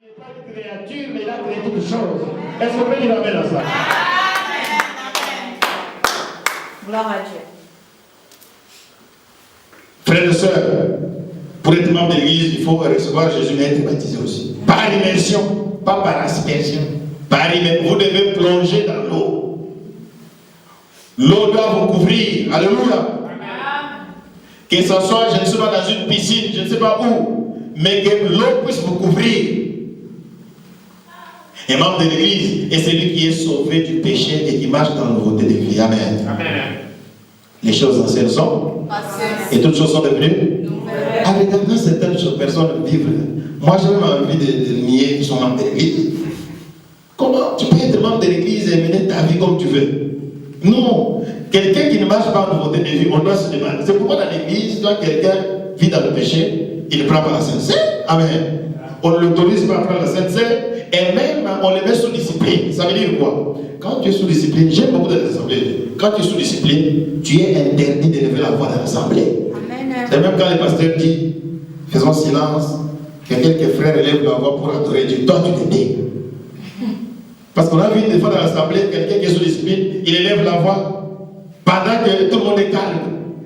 n'est pas une créature, mais il a créé toutes choses. Est-ce qu'on peut dire amen à ça? Gloire à Dieu. Frères et sœurs, pour être membre de l'église, il faut recevoir Jésus et être baptisé aussi. Par immersion, pas par aspersion. Par immersion, vous devez plonger dans l'eau. L'eau doit vous couvrir. Alléluia. Que ce soit, je ne sais pas, dans une piscine, je ne sais pas où, mais que l'eau puisse vous couvrir. Et membre de l'église est celui qui est sauvé du péché et qui marche dans la nouveauté de vie. Amen. Amen. Les choses anciennes sont et toutes choses sont devenues nouvelles. En regardant certaines personnes vivre, moi j'ai même envie de nier qu'ils sont membres de l'église. Comment tu peux être membre de l'église et mener ta vie comme tu veux? Non. Quelqu'un qui ne marche pas en nouveauté de vie, on doit se demander. C'est pourquoi dans l'église, quand quelqu'un vit dans le péché, il ne prend pas la Sainte Seine. Amen. On ne l'autorise pas à prendre la Sainte Seine. Et même, on les met sous discipline. Ça veut dire quoi? Quand tu es sous discipline, j'aime beaucoup les assemblées. Quand tu es sous discipline, tu es interdit d'élever la voix dans l'assemblée. C'est même quand le pasteur dit, faisons silence, que quelques frères élèvent la voix pour adorer Dieu. Toi, tu te tais. Parce qu'on a vu des fois dans l'assemblée, quelqu'un qui est sous discipline, il élève la voix pendant que tout le monde est calme.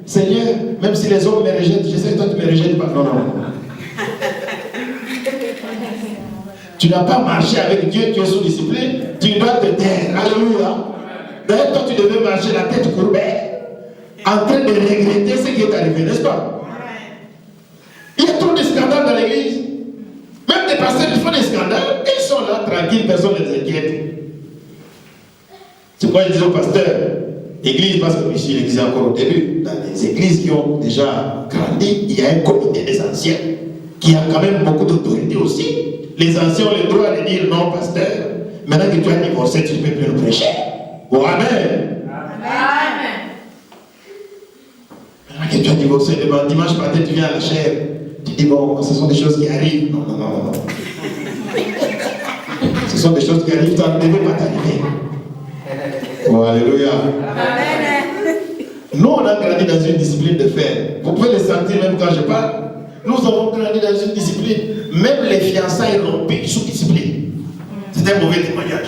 Seigneur, même si les hommes me rejettent, je sais que toi tu me rejettes pas. Non, non. Tu n'as pas marché avec Dieu, tu es sous discipline, tu dois te taire. Alléluia. D'ailleurs, toi, tu devais marcher la tête courbée, en train de regretter ce qui est arrivé, n'est-ce pas? Il y a trop de scandales dans l'église. Même des pasteurs qui font des scandales, ils sont là tranquilles, personne ne les inquiète. C'est pourquoi je dis au pasteur, église, parce que ici, l'église est encore au début, dans les églises qui ont déjà grandi, il y a un comité des anciens qui a quand même beaucoup d'autorité aussi. Les anciens ont le droit de dire non, pasteur. Maintenant que tu as divorcé, tu ne peux plus le prêcher. Oh, amen. Amen. Maintenant que tu as divorcé, le dimanche matin, tu viens à la chair. Tu dis, bon, ce sont des choses qui arrivent. Non, non, non, non. Ce sont des choses qui arrivent, ça ne devait pas t'arriver. Oh, alléluia. Amen. Nous, on a grandi dans une discipline de fer. Vous pouvez le sentir même quand je parle. Nous avons grandi dans une discipline. Même les fiançailles rompues sous discipline. C'est un mauvais témoignage.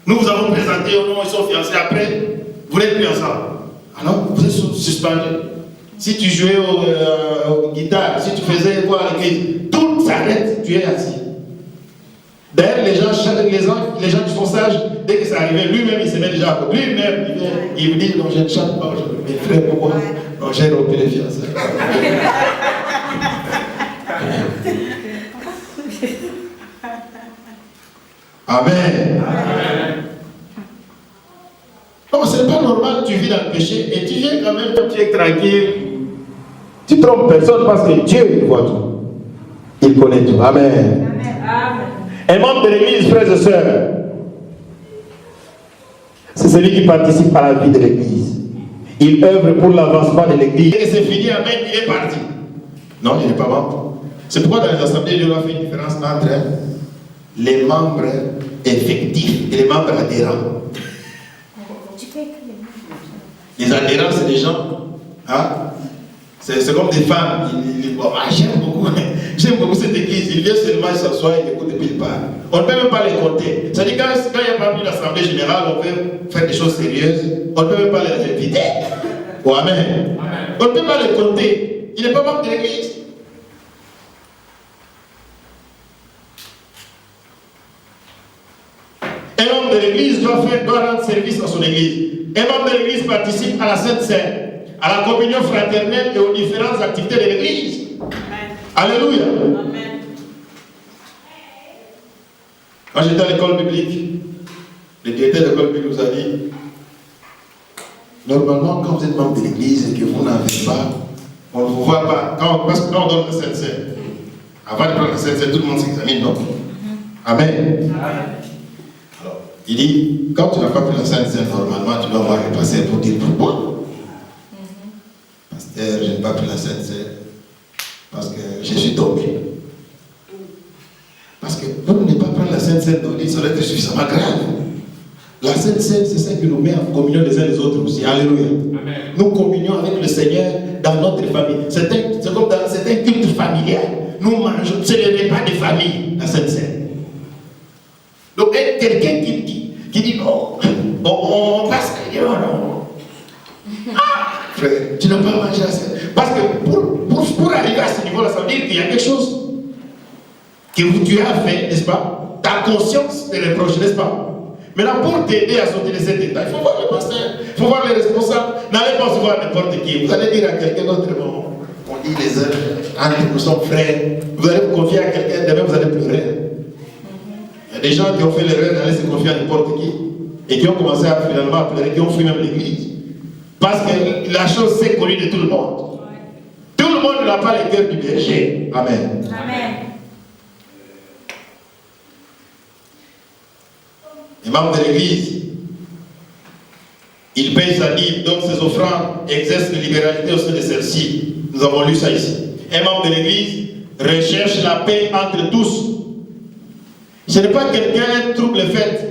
Nous vous avons présenté, oh non, ils sont fiancés. Après, vous n'êtes plus ensemble. Alors, vous êtes suspendu. Si tu jouais aux guitares, si tu faisais quoi à l'église, tout s'arrête, tu es assis. D'ailleurs, les gens qui sont sages, dès que ça arrivait, lui-même, il se met déjà à côté. Lui-même, il vous dit, non, je ne chante pas aujourd'hui. Mes frères, pourquoi? Non, j'ai rompu les fiançailles. Amen. Amen. Non, ce n'est pas normal, tu vis dans le péché et tu viens quand même, tu es tranquille. Tu trompes personne parce que Dieu, il voit tout. Il connaît tout. Amen. Amen. Un membre de l'église, frères et sœurs, c'est celui qui participe à la vie de l'église. Il œuvre pour l'avancement de l'église. Et c'est fini, amen, il est parti. Non, il n'est pas membre. C'est pourquoi dans les assemblées, Dieu a fait une différence entre les membres effectifs et les membres adhérents. Les adhérents, c'est des gens, hein? C'est comme des femmes. J'aime beaucoup cette église. Il vient seulement, il s'assoit, il écoute et puis il part. On ne peut même pas les compter. C'est-à-dire quand il n'y a pas eu l'assemblée générale, on veut faire des choses sérieuses, on ne peut même pas les inviter. Oh, amen. On ne peut pas les compter. Il n'est pas membre de l'église. Un membre de l'église doit rendre service à son église. Un membre de l'église participe à la Sainte Seine, à la communion fraternelle et aux différentes activités de l'église. Alléluia. Amen. Quand j'étais à l'école biblique, le directeur de l'école biblique nous a dit, normalement, quand vous êtes membre de l'église et que vous n'avez pas, on ne vous voit pas. Parce que quand on donne la Sainte Seine, avant de prendre la Sainte Seine, tout le monde s'examine, non? Amen. Amen. Il dit, quand tu n'as pas pris la Sainte Seine, normalement, tu dois avoir le passé pour dire pourquoi. Pasteur, je n'ai pas pris la Sainte Seine parce que je suis tombé. Parce que pour ne pas prendre la Sainte Seine dans l'île, ça va être suffisamment grave. La Sainte Seine, c'est ça qui nous met en communion les uns les autres aussi. Alléluia. Amen. Nous communions avec le Seigneur dans notre famille. C'est un culte familial. Nous mangeons, c'est le repas de famille, la Sainte Seine. Donc, quelqu'un qui dit non, on passe, non. Ah, frère, tu n'as pas mangé assez. Parce que pour arriver à ce niveau-là, ça veut dire qu'il y a quelque chose que tu as fait, n'est-ce pas? Ta conscience te reproche, n'est-ce pas? Maintenant, pour t'aider à sortir de cet état, il faut voir le pasteur, il faut voir les responsables. N'allez pas se voir n'importe qui. Vous allez dire à quelqu'un d'autre, bon, on dit les uns, entre nous sommes frères. Vous allez vous confier à quelqu'un, demain vous allez pleurer. Il y a des gens qui ont fait l'erreur d'aller se confier à n'importe qui et qui ont commencé à finalement pleurer, qui ont fui même l'église. Parce que la chose s'est connue de tout le monde. Tout le monde n'a pas le cœur du berger. Amen. Amen. Les membres de l'église, il paye sa dîme, donne ses offrandes, exerce la libéralité au sein de celle-ci. Nous avons lu ça ici. Un membre de l'église recherche la paix entre tous. Ce n'est pas quelqu'un trouble les fêtes.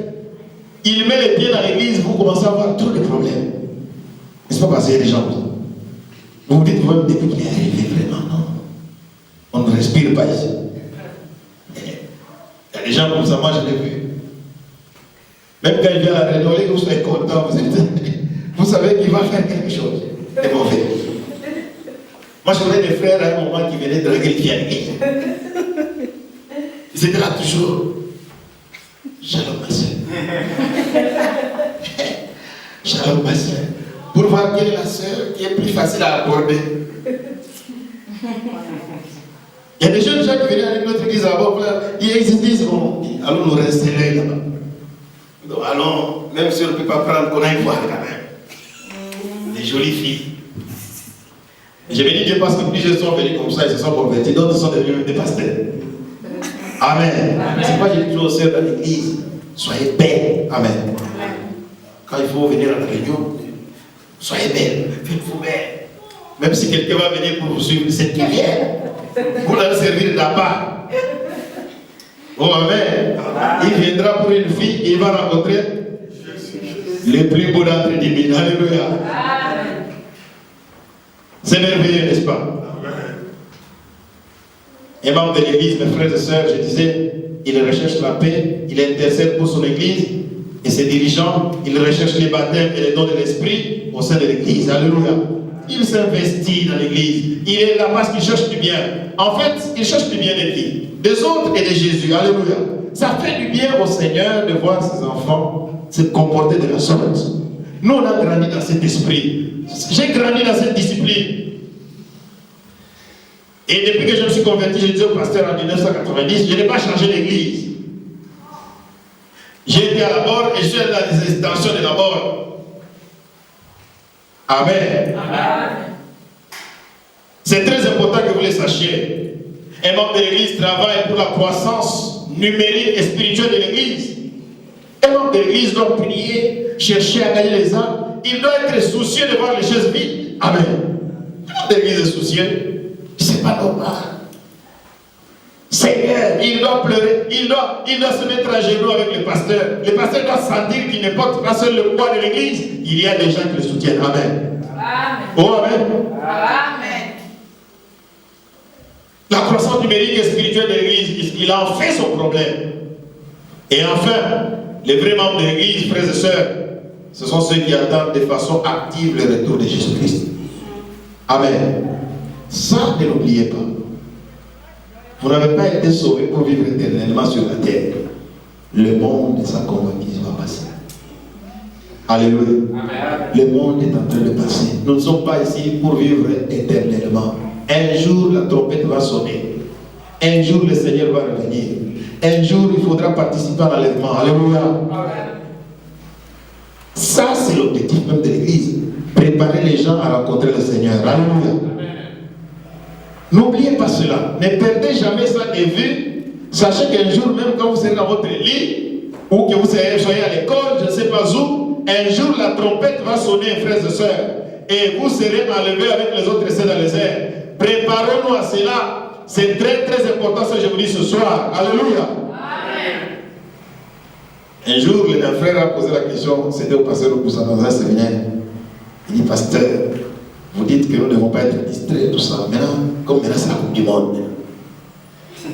Il met les pieds dans l'église, vous commencez à avoir trop de problèmes. N'est-ce pas parce qu'il y a des gens vous vous dites vous-même depuis qu'il est arrivé, vraiment, non. On ne respire pas ici. Il y a des gens comme ça, moi je l'ai vu. Même quand il vient à la réunion, vous soyez content, vous savez qu'il va faire quelque chose de mauvais. Moi, je connais des frères à un moment qui venaient draguer les filles à l'église. Ils étaient là toujours. Shalom, ma soeur. Shalom, ma soeur. Pour voir quelle est la soeur qui est plus facile à aborder. Il y a des jeunes gens qui venaient avec notre église avant, ils se disent, bon, allons nous rester là-bas. Donc allons, même si on ne peut pas prendre, qu'on aille voir quand même. Des jolies filles. J'ai béni Dieu parce que plusieurs sont venus comme ça, ils se sont convertis, d'autres sont devenus des pasteurs. Amen. C'est pas j'ai toujours aux sœurs dans l'église. Soyez belles. Amen. Quand il faut venir à la réunion, soyez belles, faites-vous belles. Même si quelqu'un va venir pour vous suivre, c'est très bien. Vous allez servir d'appât. Oh amen. Il viendra pour une fille et il va rencontrer les plus beaux d'entre 10 000. Alléluia. C'est merveilleux, n'est-ce pas? Un membre de l'église, mes frères et sœurs, je disais, il recherche la paix, il intercède pour son église et ses dirigeants, il recherche les baptêmes et les dons de l'esprit au sein de l'église. Alléluia. Il s'investit dans l'église. Il est là parce qu'il cherche du bien. En fait, il cherche du bien de qui? Des autres et de Jésus. Alléluia. Ça fait du bien au Seigneur de voir ses enfants se comporter de la sorte. Nous, on a grandi dans cet esprit. J'ai grandi dans cette discipline. Et depuis que je me suis converti, je disais au pasteur en 1990, je n'ai pas changé d'église. J'ai été à la mort et je suis allé dans les extensions de la mort. Amen. Amen. C'est très important que vous le sachiez. Un membre de l'église travaille pour la croissance numérique et spirituelle de l'église. Un membre de l'église doit prier, chercher à gagner les âmes. Il doit être soucieux de voir les choses vides. Amen. Un membre de l'église est soucieux. C'est pas normal. Seigneur, il doit pleurer, il doit se mettre à genoux avec le pasteur. Le pasteur doit sentir qu'il ne porte pas seul le poids de l'église. Il y a des gens qui le soutiennent. Amen. Amen. Oh, amen. Amen. La croissance numérique et spirituelle de l'église, il en fait son problème. Et enfin, les vrais membres de l'église, frères et sœurs, ce sont ceux qui attendent de façon active le retour de Jésus-Christ. Amen. Ça, ne l'oubliez pas. Vous n'avez pas été sauvés pour vivre éternellement sur la terre. Le monde de sa convoitise va passer. Alléluia. Amen. Le monde est en train de passer. Nous ne sommes pas ici pour vivre éternellement. Un jour, la trompette va sonner. Un jour, le Seigneur va revenir. Un jour, il faudra participer à l'enlèvement. Alléluia. Amen. Ça, c'est l'objectif même de l'Église. Préparer les gens à rencontrer le Seigneur. Alléluia. N'oubliez pas cela. Ne perdez jamais ça de vue. Sachez qu'un jour, même quand vous serez dans votre lit, ou que vous soyez à l'école, je ne sais pas où, un jour la trompette va sonner, frères et sœurs, et vous serez enlevés avec les autres essais dans les airs. Préparons-nous à cela. C'est très très important ce que je vous dis ce soir. Alléluia. Amen. Un jour, un frère a posé la question, c'était au pasteur Opusa dans un séminaire. Il dit, pasteur, vous dites que nous ne devons pas être distraits, tout ça. Maintenant, comme maintenant c'est la Coupe du Monde.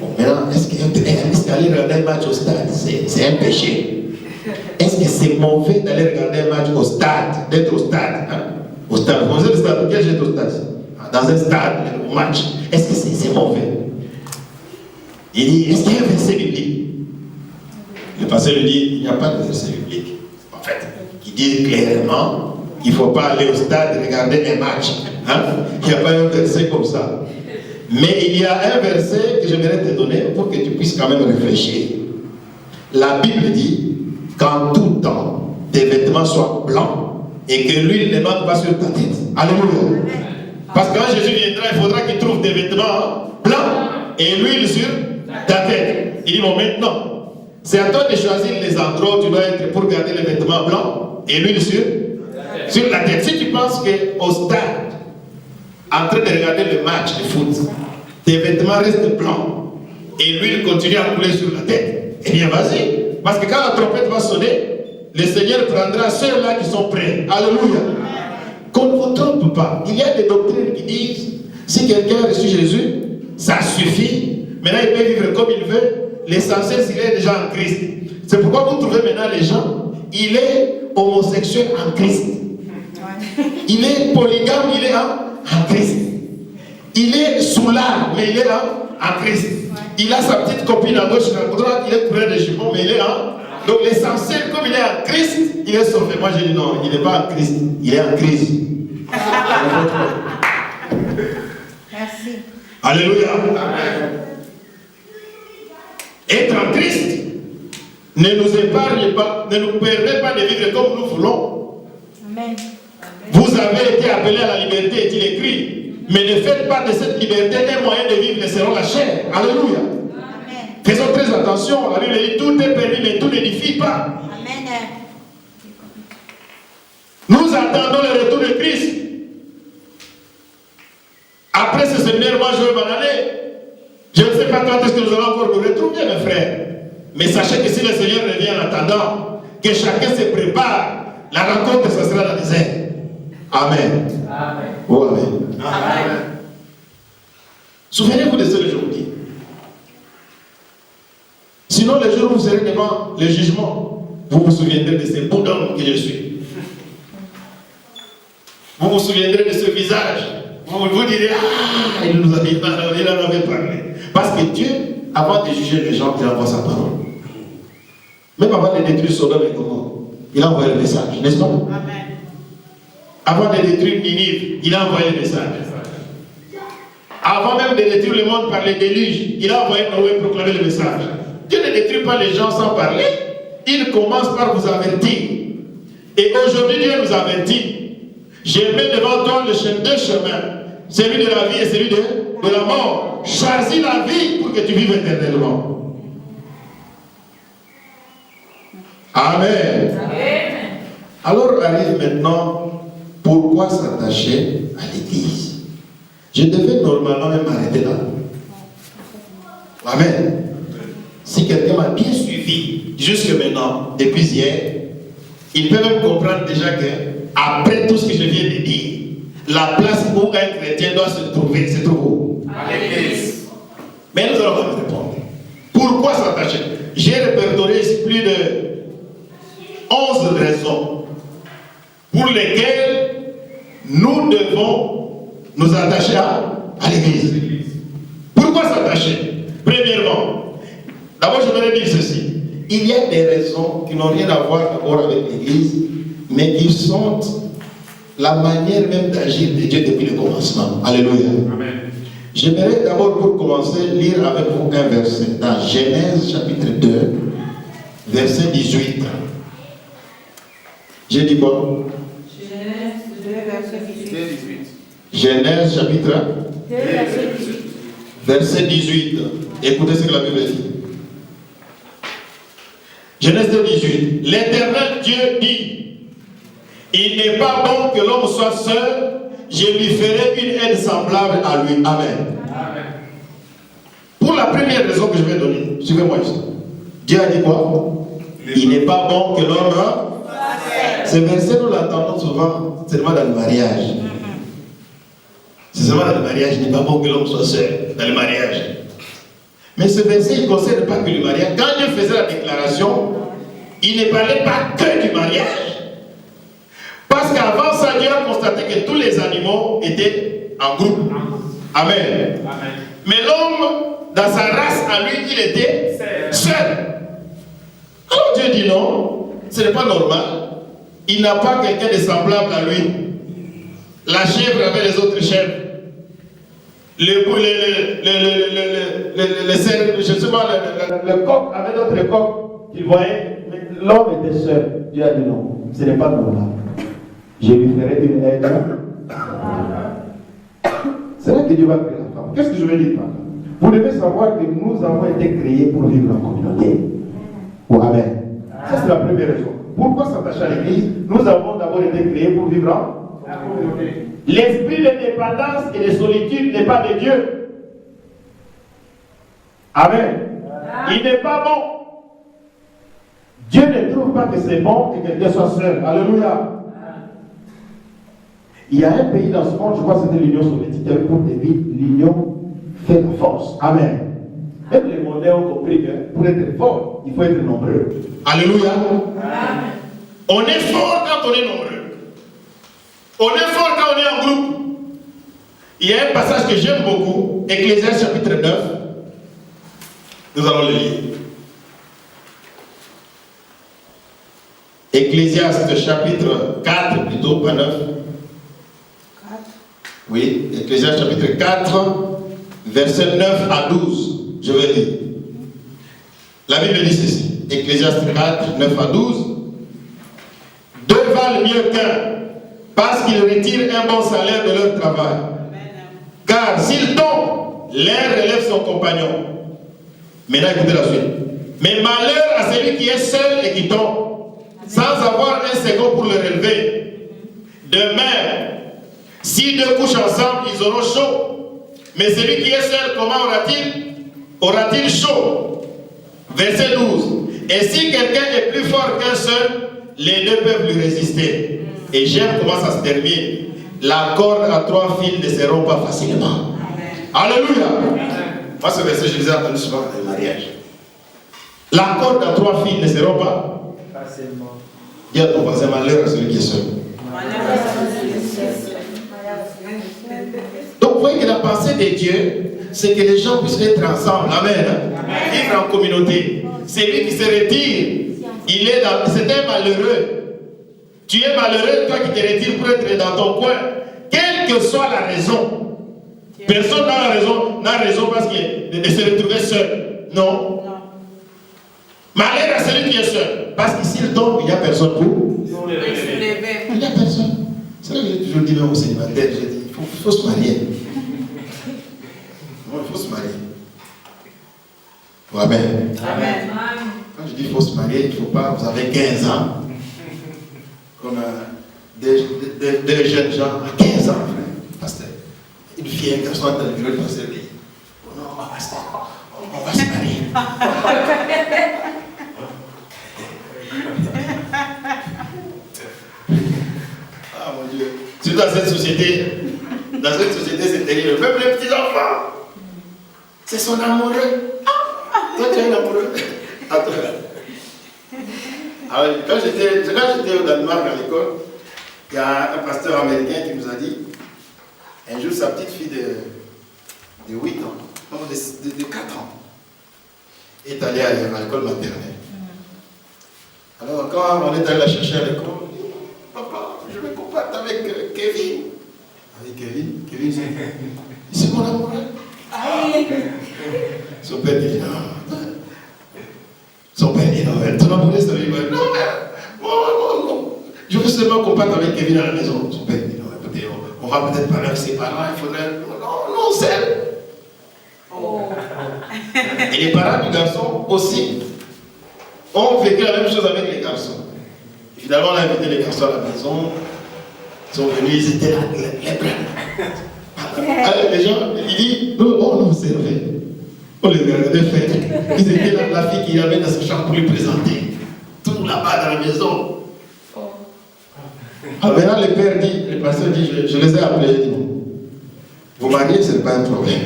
Bon, maintenant Maintenant, est-ce qu'aller regarder un match au stade, c'est un péché? Est-ce que c'est mauvais d'aller regarder un match au stade, d'être au stade, hein? Au stade, vous connaissez le stade? Quel j'ai au stade? Dans un stade, au match. Est-ce que c'est mauvais? Il dit, est-ce qu'il y a un verset biblique? Le pasteur lui dit, il n'y a pas de verset biblique. En fait, il dit clairement qu'il ne faut pas aller au stade regarder un match. Hein? Il n'y a pas un verset comme ça. Mais il y a un verset que j'aimerais te donner pour que tu puisses quand même réfléchir. La Bible dit qu'en tout temps, tes vêtements soient blancs et que l'huile ne manque pas sur ta tête. Alléluia. Parce que quand Jésus viendra, il faudra qu'il trouve des vêtements blancs et l'huile sur ta tête. Il dit, bon, maintenant, c'est à toi de choisir les endroits où tu dois être pour garder les vêtements blancs et l'huile sur la tête. Si tu penses qu'au stade, en train de regarder le match de foot, tes vêtements restent blancs et l'huile continue à couler sur la tête, eh bien vas-y. Parce que quand la trompette va sonner, le Seigneur prendra ceux-là qui sont prêts. Alléluia. Qu'on ne vous trompe pas. Il y a des doctrines qui disent, si quelqu'un a reçu Jésus, ça suffit. Maintenant il peut vivre comme il veut. L'essentiel, c'est qu'il est déjà en Christ. C'est pourquoi vous trouvez maintenant les gens, il est homosexuel en Christ. Il est polygame, il est en Christ. Il est soulard, mais il est en Christ. Il a sa petite copine à gauche, à droite, il est près des jumeaux, mais il est en... Donc l'essentiel, comme il est en Christ, il est sauvé. Moi j'ai dit non, il n'est pas en Christ, il est en Christ. Merci. Alléluia. Être en Christ ne nous épargne pas, ne nous permet pas de vivre comme nous voulons. Amen. Vous avez été appelés à la liberté, est-il écrit. Mais ne faites pas de cette liberté un moyen de vivre selon la chair. Alléluia. Amen. Faisons très attention. La Bible dit tout est permis, mais tout n'édifie pas. Amen. Nous attendons le retour de Christ. Après ce séminaire, moi je vais m'en aller. Je ne sais pas quand est-ce que nous allons encore nous retrouver, mes frères. Mais sachez que si le Seigneur revient en attendant, que chacun se prépare, la rencontre, ce sera dans le désert. Amen. Amen. Oh, amen. Amen. Souvenez-vous de ce que je vous dis. Sinon, le jour où vous serez devant le jugement, vous vous souviendrez de ce bout d'homme que je suis. Vous vous souviendrez de ce visage. Vous vous direz, ah, il en avait parlé. Parce que Dieu, avant de juger les gens, il envoie sa parole. Même avant de détruire Sodome et Gomorrhe, il a envoyé le message, n'est-ce pas? Amen. Avant de détruire Ninive, il a envoyé le message. Avant même de détruire le monde par les déluges, il a envoyé Noé proclamer le message. Dieu ne détruit pas les gens sans parler. Il commence par vous avertir. Et aujourd'hui, Dieu nous avertit. J'ai mis devant toi deux chemins. Celui de la vie et celui de la mort. Choisis la vie pour que tu vives éternellement. Amen. Amen. Alors arrive maintenant, pourquoi s'attacher à l'église? Je devais normalement même m'arrêter là. Amen. Si quelqu'un m'a bien suivi jusque maintenant, depuis hier, il peut même comprendre déjà que, après tout ce que je viens de dire, la place où un chrétien doit se trouver, c'est où? À l'église. Mais nous allons vous répondre. Pourquoi s'attacher? J'ai répertorié ici plus de 11 raisons pour lesquelles nous devons nous attacher à l'église. Pourquoi s'attacher? Premièrement, d'abord je voudrais dire ceci. Il y a des raisons qui n'ont rien à voir d'abord avec l'église, mais qui sont la manière même d'agir de Dieu depuis le commencement. Alléluia. Amen. J'aimerais d'abord pour commencer lire avec vous un verset dans Genèse chapitre 2, verset 18. J'ai dit quoi? Genèse 2, verset 18. Genèse chapitre 2, verset 18. verset 18. Écoutez ce que la Bible dit. Genèse 2, 18. L'Éternel Dieu dit, il n'est pas bon que l'homme soit seul, je lui ferai une aide semblable à lui. Amen. Amen. Pour la première raison que je vais donner, suivez-moi ici. Dieu a dit quoi? Il n'est pas bon que l'homme... Ce verset, nous l'entendons souvent seulement dans le mariage. C'est seulement dans le mariage, il n'est pas bon que l'homme soit seul, dans le mariage. Mais ce verset, il ne concerne pas que le mariage. Quand Dieu faisait la déclaration, il ne parlait pas que du mariage. Parce qu'avant ça, Dieu a constaté que tous les animaux étaient en groupe. Amen. Amen. Mais l'homme, dans sa race, à lui, il était seul. Alors Dieu dit non, ce n'est pas normal. Il n'a pas quelqu'un de semblable à lui. La chèvre avait les autres chèvres. Le coq avait d'autres coqs qu'il voyait. L'homme était seul. Dieu a dit non, ce n'est pas normal. Je lui ferai une aide. C'est là que Dieu va créer la femme. Qu'est-ce que je veux dire par là? Vous devez savoir que nous avons été créés pour vivre en communauté. Oh, amen. Ça, c'est la première raison. Pourquoi s'attacher à l'église? Nous avons d'abord été créés pour vivre en communauté. L'esprit de dépendance et de solitude n'est pas de Dieu. Amen. Il n'est pas bon. Dieu ne trouve pas que c'est bon que quelqu'un soit seul. Alléluia. Il y a un pays dans ce monde, je crois que c'était l'Union soviétique, qui avait pour devise l'union fait la force. Amen. Même les mondains ont compris que pour être fort, il faut être nombreux. Alléluia. Amen. On est fort quand on est nombreux. On est fort quand on est en groupe. Il y a un passage que j'aime beaucoup, Ecclésiaste chapitre 9. Nous allons le lire. Ecclésiaste chapitre 4, plutôt, pas 9. Oui, Ecclésiaste chapitre 4, versets 9 à 12. Je vais lire. La Bible dit ceci. Ecclésiaste 4, 9 à 12. Deux valent mieux qu'un, parce qu'ils retirent un bon salaire de leur travail. Car s'ils tombent, l'un relève son compagnon. Maintenant, écoutez la suite. Mais malheur à celui qui est seul et qui tombe, sans avoir un second pour le relever. De même, si deux couchent ensemble, ils auront chaud. Mais celui qui est seul, comment aura-t-il chaud? Verset 12. Et si quelqu'un est plus fort qu'un seul, les deux peuvent lui résister. Et j'aime comment ça se termine. La corde à 3 fils ne se rompt pas facilement. Alléluia. Moi, ce verset, je les ai entendu souvent dans le mariage. La corde à 3 fils ne se rompt pas facilement. Dis à ton voisin, malheur à celui qui est seul. Donc, vous voyez que la pensée de Dieu, c'est que les gens puissent être ensemble. Amen. Vivre en communauté. C'est lui qui se retire. C'est un malheureux. Tu es malheureux, toi qui te retires pour être dans ton coin. Quelle que soit la raison. Personne n'a raison parce de se retrouver seul. Non. Malheur à celui qui est seul. Parce que s'il tombe, il n'y a personne pour il n'y a personne. C'est là que j'ai toujours dit même aux célibataires, j'ai dit, il faut se marier. Non, il faut se marier. Amen. Amen. Quand je dis qu'il faut se marier, il ne faut pas, vous avez 15 ans. Comme des jeunes gens à 15 ans, frère, pasteur. Une fille, un garçon, je vais le pasteur dire, oh non, pasteur, on va se marier. Ah mon Dieu. Surtout dans cette société, c'est terrible. Même les petits enfants, c'est son amoureux. Toi, tu es un amoureux. Attends. Alors, quand j'étais au Danemark à l'école, il y a un pasteur américain qui nous a dit, un jour, sa petite fille de 8 ans, non, de 4 ans, est allée à l'école maternelle. Alors, quand on est allé la chercher à l'école, on dit, papa, je vais combattre avec Kevin. Avec Kevin, c'est mon amoureux. Son père dit, non. Son père dit, non, ton amoureux, ça veut dire, non, non. Je veux seulement combattre avec Kevin à la maison. Son père dit, non, écoutez, on va peut-être parler avec ses parents, il faudrait. Non, c'est. Oh. Et les parents du garçon aussi ont vécu la même chose avec les garçons. Et finalement, on a invité les garçons à la maison. Ils sont venus, ils étaient là, les bras. Alors, les gens, ils disent, on observait. On les regardait faire. Ils étaient là, la fille qui avait dans sa chambre pour lui présenter. Tout là-bas dans la maison. Alors maintenant, le père dit, le pasteur dit, je les ai appelés, je dis, vous mariez, ce n'est pas un problème.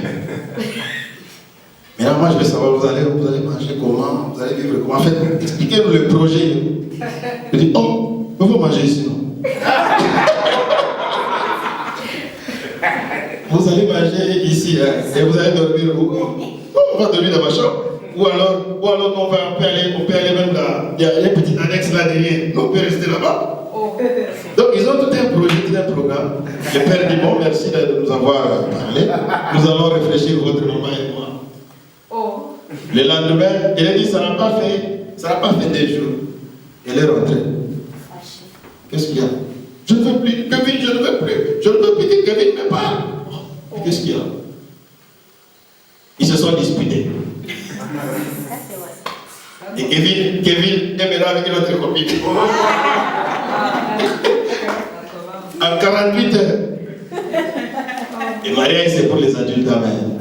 Maintenant, moi, je veux savoir, vous allez manger comment, vous allez vivre comment. En fait, expliquez-nous le projet. Je dis, oh, il faut manger ici, non? Vous allez manger ici, hein, et vous allez dormir où? On va dormir dans ma chambre. Ou alors on peut aller même là. Il y a une petite annexe là derrière. Nous, on peut rester là-bas. Donc, ils ont tout un projet, tout un programme. Le Père dit, bon, merci de nous avoir parlé. Nous allons réfléchir, votre maman et moi. Le lendemain, elle a dit, ça n'a pas fait 2 jours. Elle est rentrée. Qu'est-ce qu'il y a? Je ne veux plus, Kevin, je ne veux plus. Je ne veux plus que Kevin me parle. Qu'est-ce qu'il y a? Ils se sont disputés. Et Kevin est maintenant avec une autre copine. En 48 heures. Et mariage, c'est pour les adultes, amen.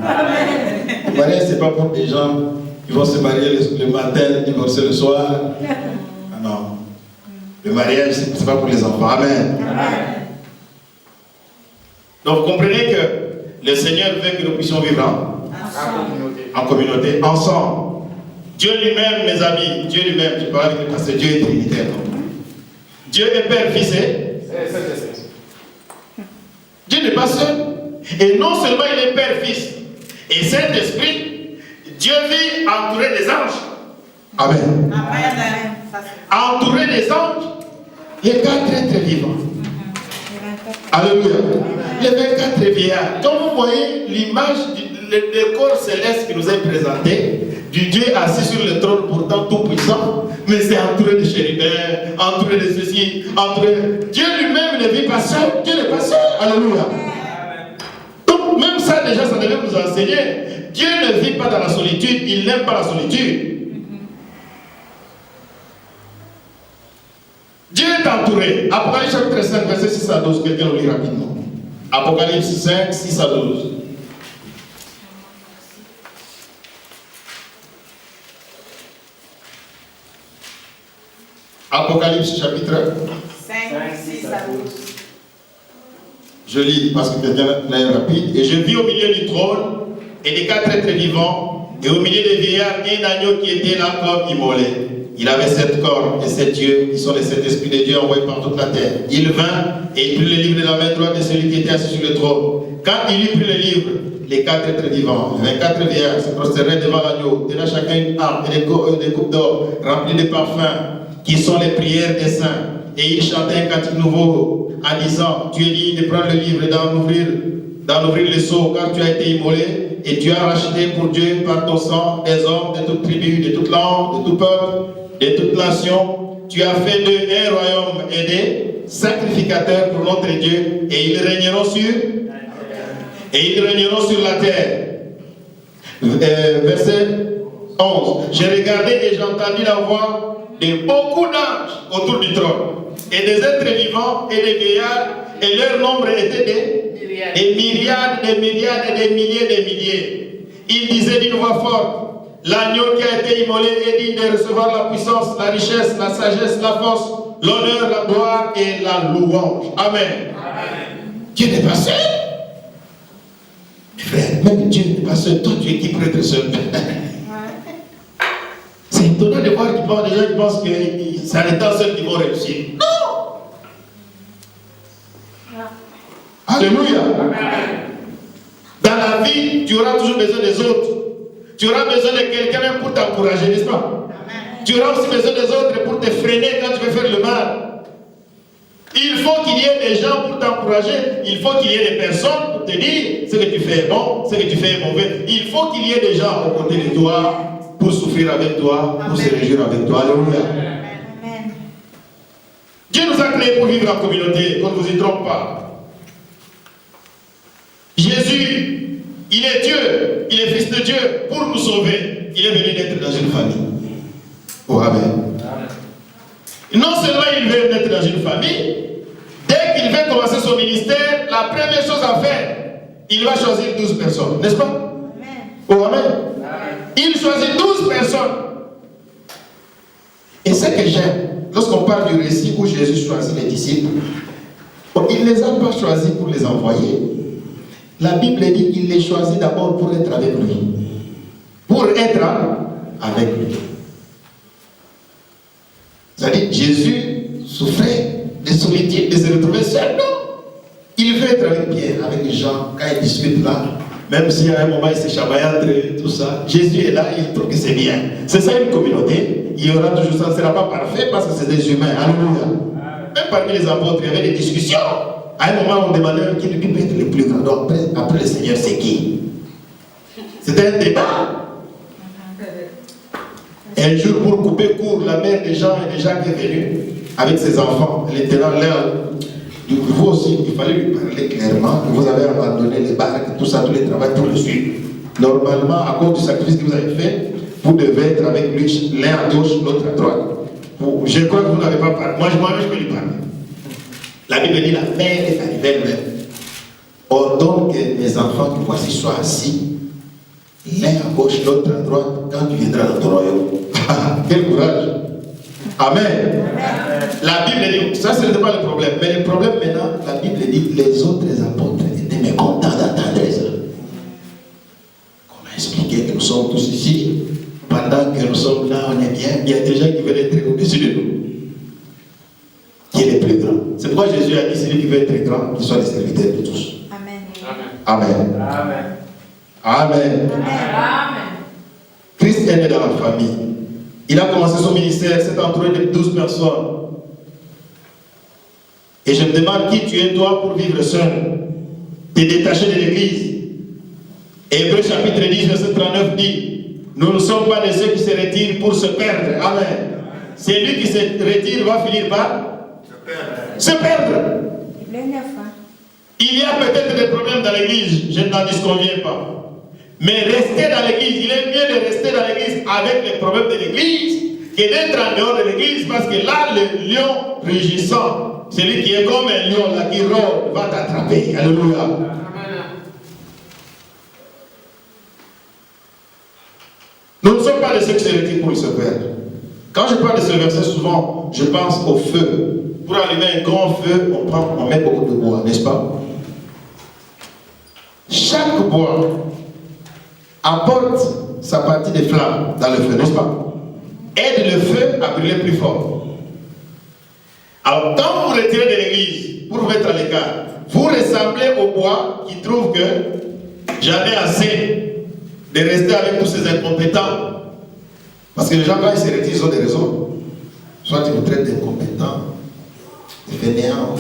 Le mariage, c'est pas pour des gens qui vont se marier le matin, divorcer le soir. Ah non. Le mariage, c'est pas pour les enfants, amen. Donc, vous comprenez que le Seigneur veut que nous puissions vivre en communauté, ensemble. Dieu lui-même, mes amis, Dieu lui-même, je parle avec le pasteur, Dieu est trinitaire. Dieu est Père, Fils et Dieu n'est pas seul. Et non seulement il est Père, Fils et Saint-Esprit, Dieu vit entouré des anges. Amen. Entouré des anges, les 4 êtres vivants. Alléluia. Les 24 vieillards. Quand vous voyez l'image du corps céleste qui nous est présenté, du Dieu assis sur le trône pourtant tout puissant, mais c'est entouré de chérubins, entouré de ceci, entouré. Dieu lui-même ne vit pas seul. Dieu n'est pas seul. Alléluia. Donc même ça déjà, ça devait nous enseigner. Dieu ne vit pas dans la solitude, il n'aime pas la solitude. Dieu est entouré. Apocalypse chapitre 5, verset 6 à 12. Quelqu'un le lit rapidement. Apocalypse 5, 6 à 12. Apocalypse chapitre 5, 6 à 12. Je lis parce que quelqu'un est rapide. Et je vis au milieu du trône et des 4 êtres vivants, et au milieu des vieillards, un agneau qui était là comme immolé. Il avait 7 corps et 7 yeux, qui sont les 7 esprits de Dieu envoyés par toute la terre. Il vint et il prit le livre de la main droite de celui qui était assis sur le trône. Quand il eut pris le livre, les 4 êtres vivants, les 24 vieillards se prosternèrent devant l'agneau, tenant chacun une harpe et des coupes d'or remplies de parfums, qui sont les prières des saints. Et ils chantaient un cantique nouveau en disant, tu es digne de prendre le livre et d'en ouvrir le sceau, car tu as été immolé et tu as racheté pour Dieu par ton sang des hommes de toute tribu, de toute langue, de tout peuple, de toute nation. Tu as fait d'eux un royaume et des sacrificateurs pour notre Dieu, et ils régneront sur la terre. Verset 11. J'ai regardé et j'ai entendu la voix de beaucoup d'anges autour du trône, et des êtres vivants et des vieillards, et leur nombre était des myriades, des myriades et des milliers. Ils disaient d'une voix forte, l'agneau qui a été immolé est digne de recevoir la puissance, la richesse, la sagesse, la force, l'honneur, la gloire et la louange. Amen. Dieu n'est pas seul. Frère, même Dieu n'est pas seul. Toi, tu es qui pour être seul? C'est étonnant de voir des gens qui pensent que c'est en étant seul qu'ils vont réussir. Non! Alléluia. Dans la vie, tu auras toujours besoin des autres. Tu auras besoin de quelqu'un même pour t'encourager, n'est-ce pas? Tu auras aussi besoin des autres pour te freiner quand tu veux faire le mal. Il faut qu'il y ait des gens pour t'encourager. Il faut qu'il y ait des personnes pour te dire ce que tu fais est bon, ce que tu fais est mauvais. Il faut qu'il y ait des gens aux côtés de toi pour souffrir avec toi, pour se réjouir avec toi. Alléluia. Dieu nous a créés pour vivre en communauté, qu'on ne vous y trompe pas. Jésus, il est Dieu, il est Fils de Dieu pour nous sauver. Il est venu naître dans une famille. Oh, amen. Non seulement il veut naître dans une famille, dès qu'il veut commencer son ministère, la première chose à faire, il va choisir 12 personnes, n'est-ce pas? Oh, amen. Il choisit 12 personnes. Et ce que j'aime, lorsqu'on parle du récit où Jésus choisit les disciples, il ne les a pas choisis pour les envoyer. La Bible dit qu'il les choisit d'abord pour être avec lui. pour être avec lui. C'est-à-dire Jésus souffrait de solitude, de se retrouver seul, non? Il veut être avec Pierre, avec les gens, quand ils discutent là, même si à un moment il se chamaille entre eux, tout ça, Jésus est là, il trouve que c'est bien. C'est ça une communauté, il y aura toujours ça, ce ne sera pas parfait parce que c'est des humains, alléluia. Même parmi les apôtres, il y avait des discussions. À un moment, on demandait qui peut être le plus grand. Donc après le Seigneur, c'est qui? C'était un débat. Un jour, pour couper court, la mère de Jean et de Jacques est venue avec ses enfants. Elle était là, vous aussi, il fallait lui parler clairement. Vous avez abandonné les barques, tout ça, tous les travaux pour le suivre. Normalement, à cause du sacrifice que vous avez fait, vous devez être avec lui, l'un à gauche, l'autre à droite. Je crois que vous n'avez pas parlé. Moi-même, je peux lui parler. La Bible dit la mère est arrivée elle-même. Ordonne que mes enfants que voici soient assis, l'un à gauche, l'autre à droite, quand tu viendras dans ton royaume. Quel courage! Amen. La Bible dit, ça ce n'est pas le problème, mais le problème maintenant, la Bible dit, les autres apôtres étaient mécontents d'entendre ça. Comment expliquer que nous sommes tous ici, pendant que nous sommes là, on est bien, il y a des gens qui veulent être au-dessus de nous. Qui est le plus grand? C'est pourquoi Jésus a dit, celui qui veut être grand, qu'il soit le serviteur de tous. Amen. Amen. Amen. Amen. Amen. Christ est né dans la famille. Il a commencé son ministère, s'est entouré de 12 personnes. Et je me demande qui tu es toi pour vivre seul, te détacher de l'église. Hébreux chapitre 10, verset 39 dit, nous ne sommes pas de ceux qui se retirent pour se perdre. Amen. Celui qui se retire va finir par se perdre. Il y a peut-être des problèmes dans l'église, je n'en disconviens pas. Mais rester dans l'église, il est mieux de rester dans l'église avec les problèmes de l'église que d'être en dehors de l'église, parce que là, le lion rugissant, celui qui est comme un lion là qui rôde, va t'attraper. Alléluia. Nous ne sommes pas de ceux qui se retirent pour se perdre. Quand je parle de ce verset, souvent, je pense au feu. Pour allumer un grand feu, on met beaucoup de bois, n'est-ce pas? Chaque bois apporte sa partie de flamme dans le feu, n'est-ce pas? Aide le feu à brûler plus fort. Alors, quand vous vous retirez de l'église pour vous mettre à l'écart, vous ressemblez au bois qui trouve que j'en ai assez de rester avec tous ces incompétents. Parce que les gens, quand ils se retirent, ils ont des raisons. Soit ils vous traitent d'incompétents, de fainéants,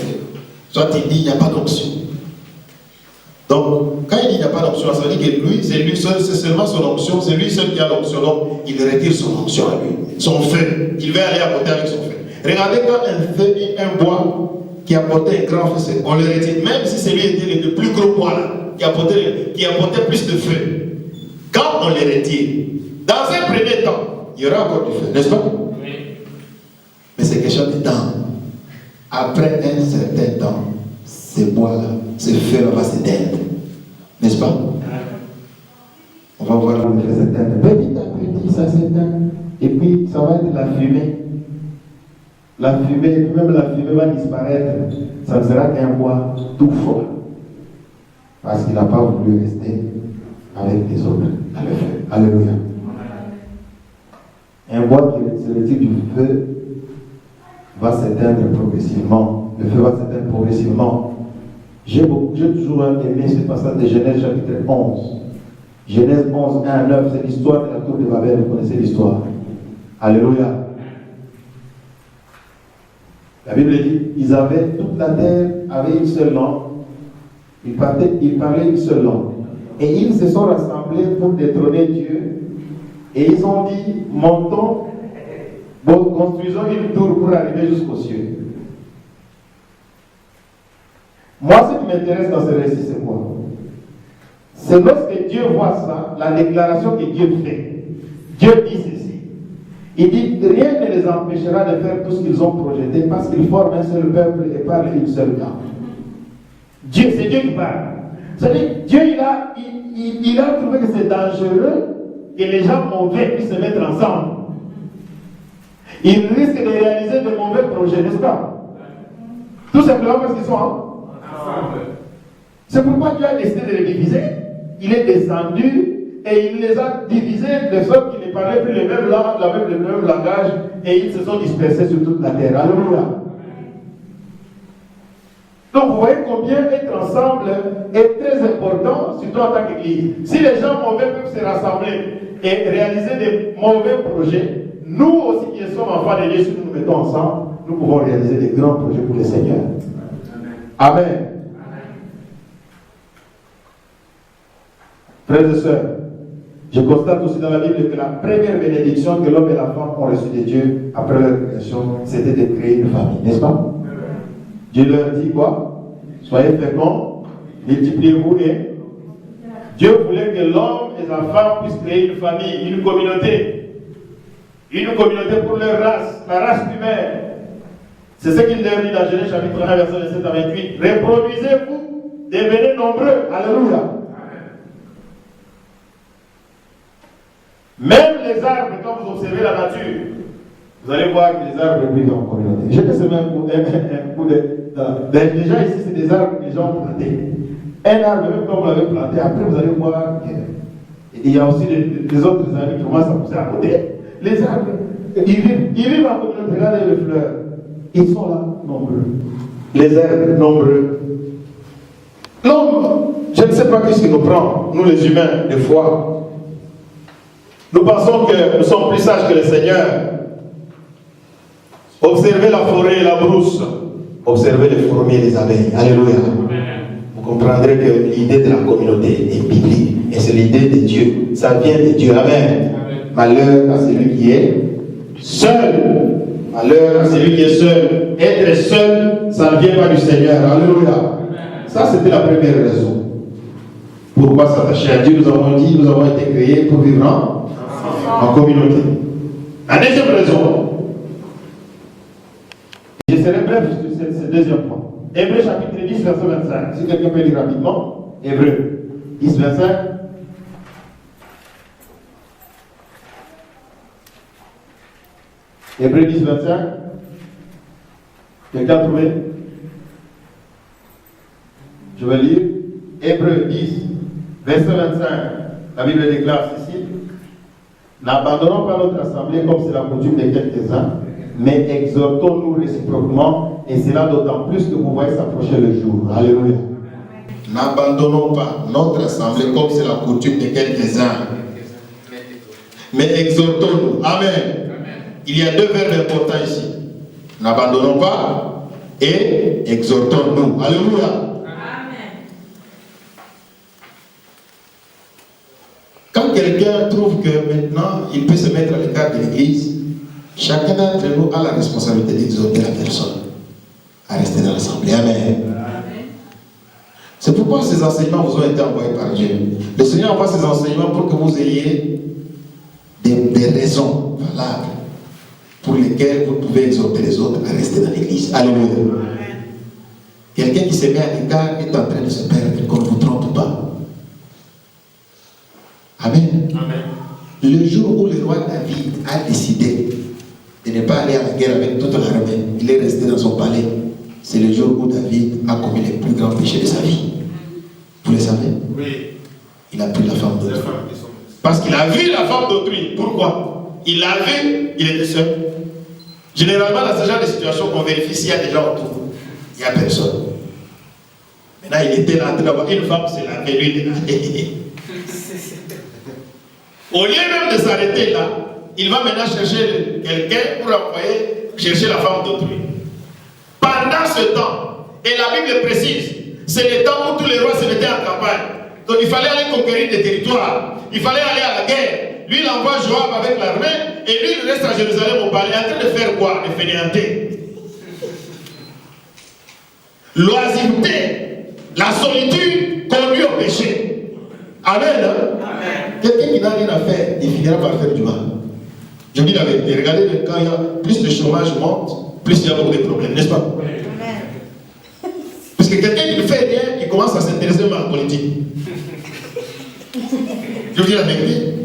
soit ils disent qu'il n'y a pas d'onction. Donc, quand il dit qu'il n'y a pas d'onction, ça veut dire que lui, c'est lui seul, c'est seulement son onction, c'est lui seul qui a l'onction. Donc, il retire son onction à lui, son feu. Il va aller apporter avec son feu. Regardez quand un feu, un bois qui apportait un grand feu, on le retire, même si celui était le plus gros bois là, qui apportait plus de feu. Quand on le retire, dans un premier temps, il y aura encore du feu, n'est-ce pas? Oui. Mais c'est question de temps. Après un certain temps, ces bois-là, ce feu va s'éteindre. N'est-ce pas? On va voir le feu s'éteindre. Petit à petit, ça s'éteint. Et puis, ça va être la fumée. La fumée, et puis même la fumée va disparaître. Ça ne sera qu'un bois tout froid. Parce qu'il n'a pas voulu rester avec les autres dans le feu. Alléluia. Un bois qui se retire du feu va s'éteindre progressivement. Le feu va s'éteindre progressivement. J'ai toujours aimé ce passage de Genèse chapitre 11. Genèse 11, 1 à 9, c'est l'histoire de la tour de Babel. Vous connaissez l'histoire. Alléluia. La Bible dit, toute la terre avait une seule langue. Ils parlaient une seule langue. Et ils se sont rassemblés pour détrôner Dieu. Et ils ont dit, montons, construisons une tour pour arriver jusqu'aux cieux. Moi, ce qui m'intéresse dans ce récit, c'est quoi? C'est lorsque Dieu voit ça, la déclaration que Dieu fait. Dieu dit ceci. Il dit, rien ne les empêchera de faire tout ce qu'ils ont projeté parce qu'ils forment un seul peuple et parlent une seule langue. Dieu, c'est Dieu qui parle. C'est-à-dire, Dieu, il a trouvé que c'est dangereux que les gens mauvais puissent se mettre ensemble. Ils risquent de réaliser de mauvais projets, n'est-ce pas? Tout simplement parce qu'ils sont ensemble. C'est pourquoi Dieu a décidé de les diviser. Il est descendu et il les a divisés, les hommes qui ne parlaient plus les mêmes langues, le même langage, et ils se sont dispersés sur toute la terre. Alléluia. Donc vous voyez combien être ensemble est très important, surtout en tant qu'Église. Si les gens mauvais peuvent se rassembler et réaliser des mauvais projets, nous aussi qui sommes enfants de Dieu, si nous nous mettons ensemble, nous pouvons réaliser des grands projets pour le Seigneur. Amen. Amen. Frères et sœurs, je constate aussi dans la Bible que la première bénédiction que l'homme et la femme ont reçue de Dieu après leur création, c'était de créer une famille, n'est-ce pas? Dieu leur dit quoi? Soyez féconds, multipliez-vous et Dieu voulait que l'homme et la femme puissent créer une famille, une communauté pour leur race, la race humaine. C'est ce qu'il leur dit dans Genèse chapitre 1, verset 27 à 28. Reproduisez-vous, devenez nombreux. Alléluia. Même les arbres, quand vous observez la nature, vous allez voir que les arbres vivent en communauté. Je vais semer un coup de... Déjà ici, c'est des arbres que les gens ont plantés. Un arbre, même quand vous l'avez planté, après vous allez voir qu'il y a aussi des autres arbres qui commencent à pousser à côté. Les arbres, ils vivent en communauté. Regardez les fleurs. Ils sont là, nombreux. Les arbres, nombreux. L'homme, je ne sais pas qu'est-ce qui nous prend, nous les humains, des fois. Nous pensons que nous sommes plus sages que le Seigneur. Observez la forêt et la brousse. Observez les fourmis et les abeilles. Alléluia. Vous comprendrez que l'idée de la communauté est biblique. Et c'est l'idée de Dieu. Ça vient de Dieu. Amen. Malheur à celui qui est seul. Malheur à celui qui est seul. Être seul, ça ne vient pas du Seigneur. Alléluia. Ça, c'était la première raison. Pourquoi s'attacher à Dieu? Nous avons dit, nous avons été créés pour vivre en communauté. La deuxième raison. Je serai bref sur ce deuxième point. Hébreux chapitre 10, verset 25. Si quelqu'un peut lire rapidement. Hébreux 10, 25. Hébreux 10, 25. Quelqu'un a trouvé? Je vais lire. Hébreux 10, verset 25. La Bible déclare ceci. N'abandonnons pas notre assemblée comme c'est la coutume de quelques-uns, mais exhortons-nous réciproquement, et cela d'autant plus que vous voyez s'approcher le jour. Alléluia. N'abandonnons pas notre assemblée comme c'est la coutume de quelques-uns, mais exhortons-nous. Amen. Il y a deux verbes importants ici. N'abandonnons pas et exhortons-nous. Alléluia. Quand quelqu'un trouve que maintenant il peut se mettre à l'écart de l'église, chacun d'entre nous a la responsabilité d'exhorter la personne à rester dans l'assemblée. Amen. C'est pourquoi ces enseignements vous ont été envoyés par Dieu. Le Seigneur envoie ces enseignements pour que vous ayez des raisons valables pour lesquelles vous pouvez exhorter les autres à rester dans l'église. Alléluia. Quelqu'un qui se met à l'écart est en train de se perdre, qu'on ne vous trompe pas. Amen. Amen. Le jour où le roi David a décidé de ne pas aller à la guerre avec toute l'armée, il est resté dans son palais. C'est le jour où David a commis les plus grands péchés de sa vie. Vous le savez? Oui. Il a pris la femme d'autrui. Parce qu'il a vu la femme d'autrui. Pourquoi? Il l'a vu, il était seul. Généralement, dans ce genre de situation, on vérifie s'il y a des gens autour. Il n'y a personne. Maintenant, il était là, une femme s'est lavée, lui, il est là. Au lieu même de s'arrêter là, il va maintenant chercher quelqu'un pour envoyer chercher la femme d'autrui. Pendant ce temps, et la Bible précise, c'est le temps où tous les rois se mettaient en campagne. Donc il fallait aller conquérir des territoires, il fallait aller à la guerre. Lui, il envoie Joab avec l'armée, et lui, il reste à Jérusalem au palais, en train de faire quoi? De fainéanter. L'oisiveté, la solitude conduit au péché. Amen. Hein? Amen. Quelqu'un qui n'a rien à faire, il finira par faire du mal. Je dis la vérité. Regardez, quand il y a plus le chômage monte, plus il y a beaucoup de problèmes, n'est-ce pas? Amen. Parce que quelqu'un qui ne fait rien, il commence à s'intéresser à la politique. Je dis la vérité.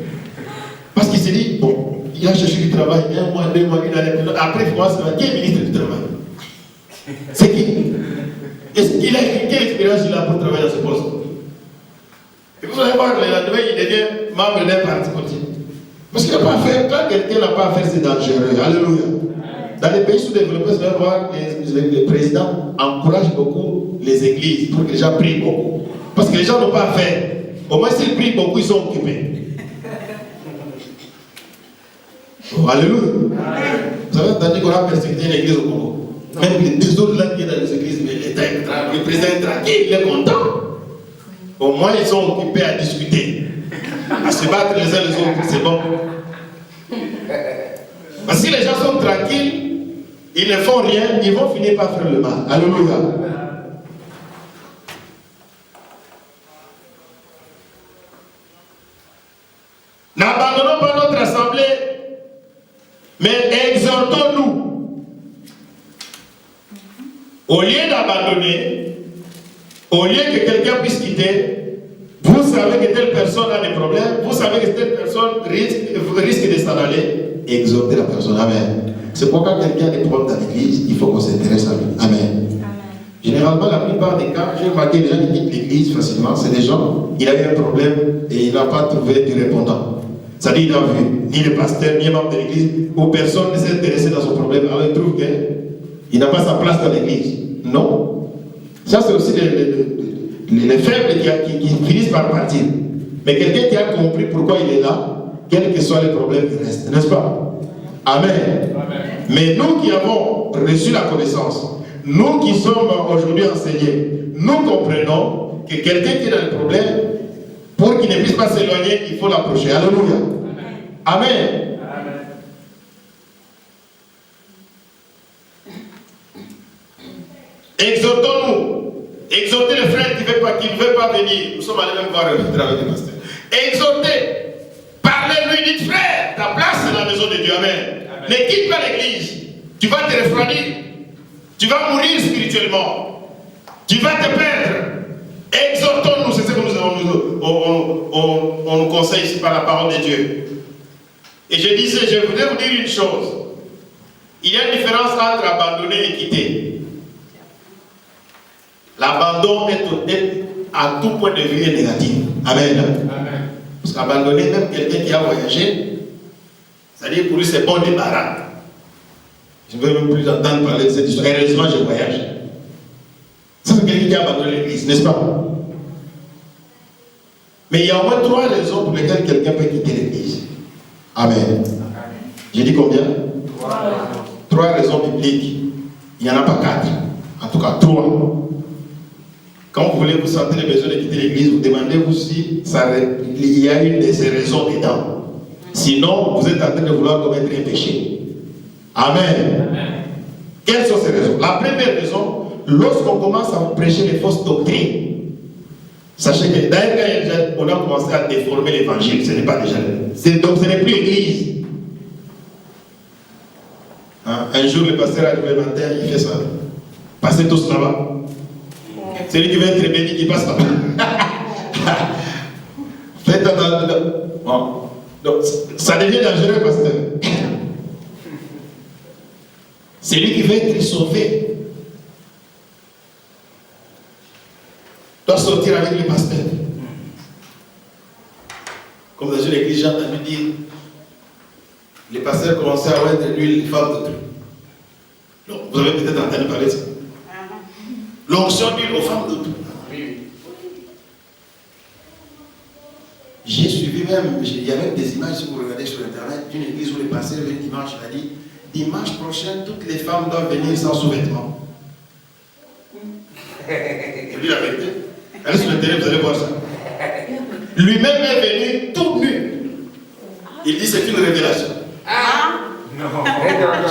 Parce qu'il s'est dit, bon, il a cherché du travail, 1 mois, 2 mois, une année, après il commence à dire, qui est ministre du travail? C'est qui? Quelle expérience il a pour travailler dans ce poste? Et vous allez voir, le lendemain, il devient membre d'un parti politique. Parce qu'il n'a pas à faire, quand quelqu'un n'a pas à faire, c'est dangereux. Alléluia. Dans les pays sous-développés, vous allez voir, les présidents encouragent beaucoup les églises pour que les gens prient beaucoup. Parce que les gens n'ont pas à faire. Au moins, s'ils prient beaucoup, ils sont occupés. Oh, alléluia. Vous avez entendu qu'on a persécuté l'église au Congo. Même les deux autres là qui sont dans les églises, mais le président est tranquille, il est content. Au moins, ils sont occupés à discuter, à se battre les uns les autres, c'est bon. Parce que si les gens sont tranquilles, ils ne font rien, ils vont finir par faire le mal. Alléluia. N'abandonnons pas notre assemblée, mais exhortons-nous. Au lieu d'abandonner, au lieu que quelqu'un puisse quitter, vous savez que telle personne a des problèmes, vous savez que telle personne risque de s'en aller, exhortez la personne. Amen. C'est pourquoi quand quelqu'un a des problèmes dans l'église, il faut qu'on s'intéresse à lui. Amen. Généralement, la plupart des cas, j'ai remarqué les gens qui quittent l'église facilement, c'est des gens, il avait un problème et il n'a pas trouvé du répondant. C'est-à-dire, il n'a vu ni le pasteur, ni le membre de l'église, ou personne ne s'est intéressé dans son problème. Alors il trouve qu'il n'a pas sa place dans l'église. Non. Ça, c'est aussi les faibles qui finissent par partir. Mais quelqu'un qui a compris pourquoi il est là, quels que soient les problèmes, il reste. N'est-ce pas? Amen. Amen. Mais nous qui avons reçu la connaissance, nous qui sommes aujourd'hui enseignés, nous comprenons que quelqu'un qui a des problèmes, pour qu'il ne puisse pas s'éloigner, il faut l'approcher. Alléluia. Amen. Amen. Exhortons-nous. Exhortez le frère qui ne veut pas venir. Nous sommes allés même voir le travail du pasteur. Exhortez. Parlez-lui, dites frère, ta place c'est la maison de Dieu. Amen. Amen. Ne quitte pas l'église. Tu vas te refroidir. Tu vas mourir spirituellement. Tu vas te perdre. Exhortons-nous, c'est ce que on nous conseille ici par la parole de Dieu. Et je voudrais vous dire une chose. Il y a une différence entre abandonner et quitter. L'abandon est à tout point de vue est négatif. Amen. Amen. Parce qu'abandonner même quelqu'un qui a voyagé, c'est-à-dire pour lui c'est bon débarras. Je ne veux même plus entendre parler de cette histoire. Heureusement, je voyage. Ça, c'est quelqu'un qui a abandonné l'église, n'est-ce pas? Mais il y a au moins 3 raisons pour lesquelles quelqu'un peut quitter l'église. Amen. J'ai dit combien? 3 raisons bibliques. Il n'y en a pas 4. En tout cas, 3. Quand vous voulez vous sentir le besoin de quitter l'église, vous demandez-vous si il y a une de ces raisons dedans. Sinon, vous êtes en train de vouloir commettre un péché. Amen. Amen. Quelles sont ces raisons? La première raison, lorsqu'on commence à prêcher les fausses doctrines, sachez que d'ailleurs, quand on a commencé à déformer l'évangile, ce n'est pas déjà. Donc ce n'est plus l'église. Hein? Un jour, le pasteur arrive le matin, il fait ça. Passez tous là-bas. Celui qui veut être béni, qui passe là-bas. Faites attention. Bon. Donc, ça devient dangereux, pasteur. Celui qui veut être sauvé doit sortir avec le pasteur. Comme dans une église, j'ai entendu dire, les pasteurs commençaient à mettre de l'huile, les femmes d'autrui. Donc, vous avez peut-être entendu parler de ça. L'onction d'huile aux femmes d'autrui. J'ai suivi même, il y a même des images, si vous regardez sur internet, d'une église où le pasteur le dimanche, il a dit, dimanche prochain, toutes les femmes doivent venir sans sous-vêtements. Je dis la vérité. Allez sur le terrain, vous allez voir ça. Lui-même est venu tout nu. Il dit c'est une révélation. Non.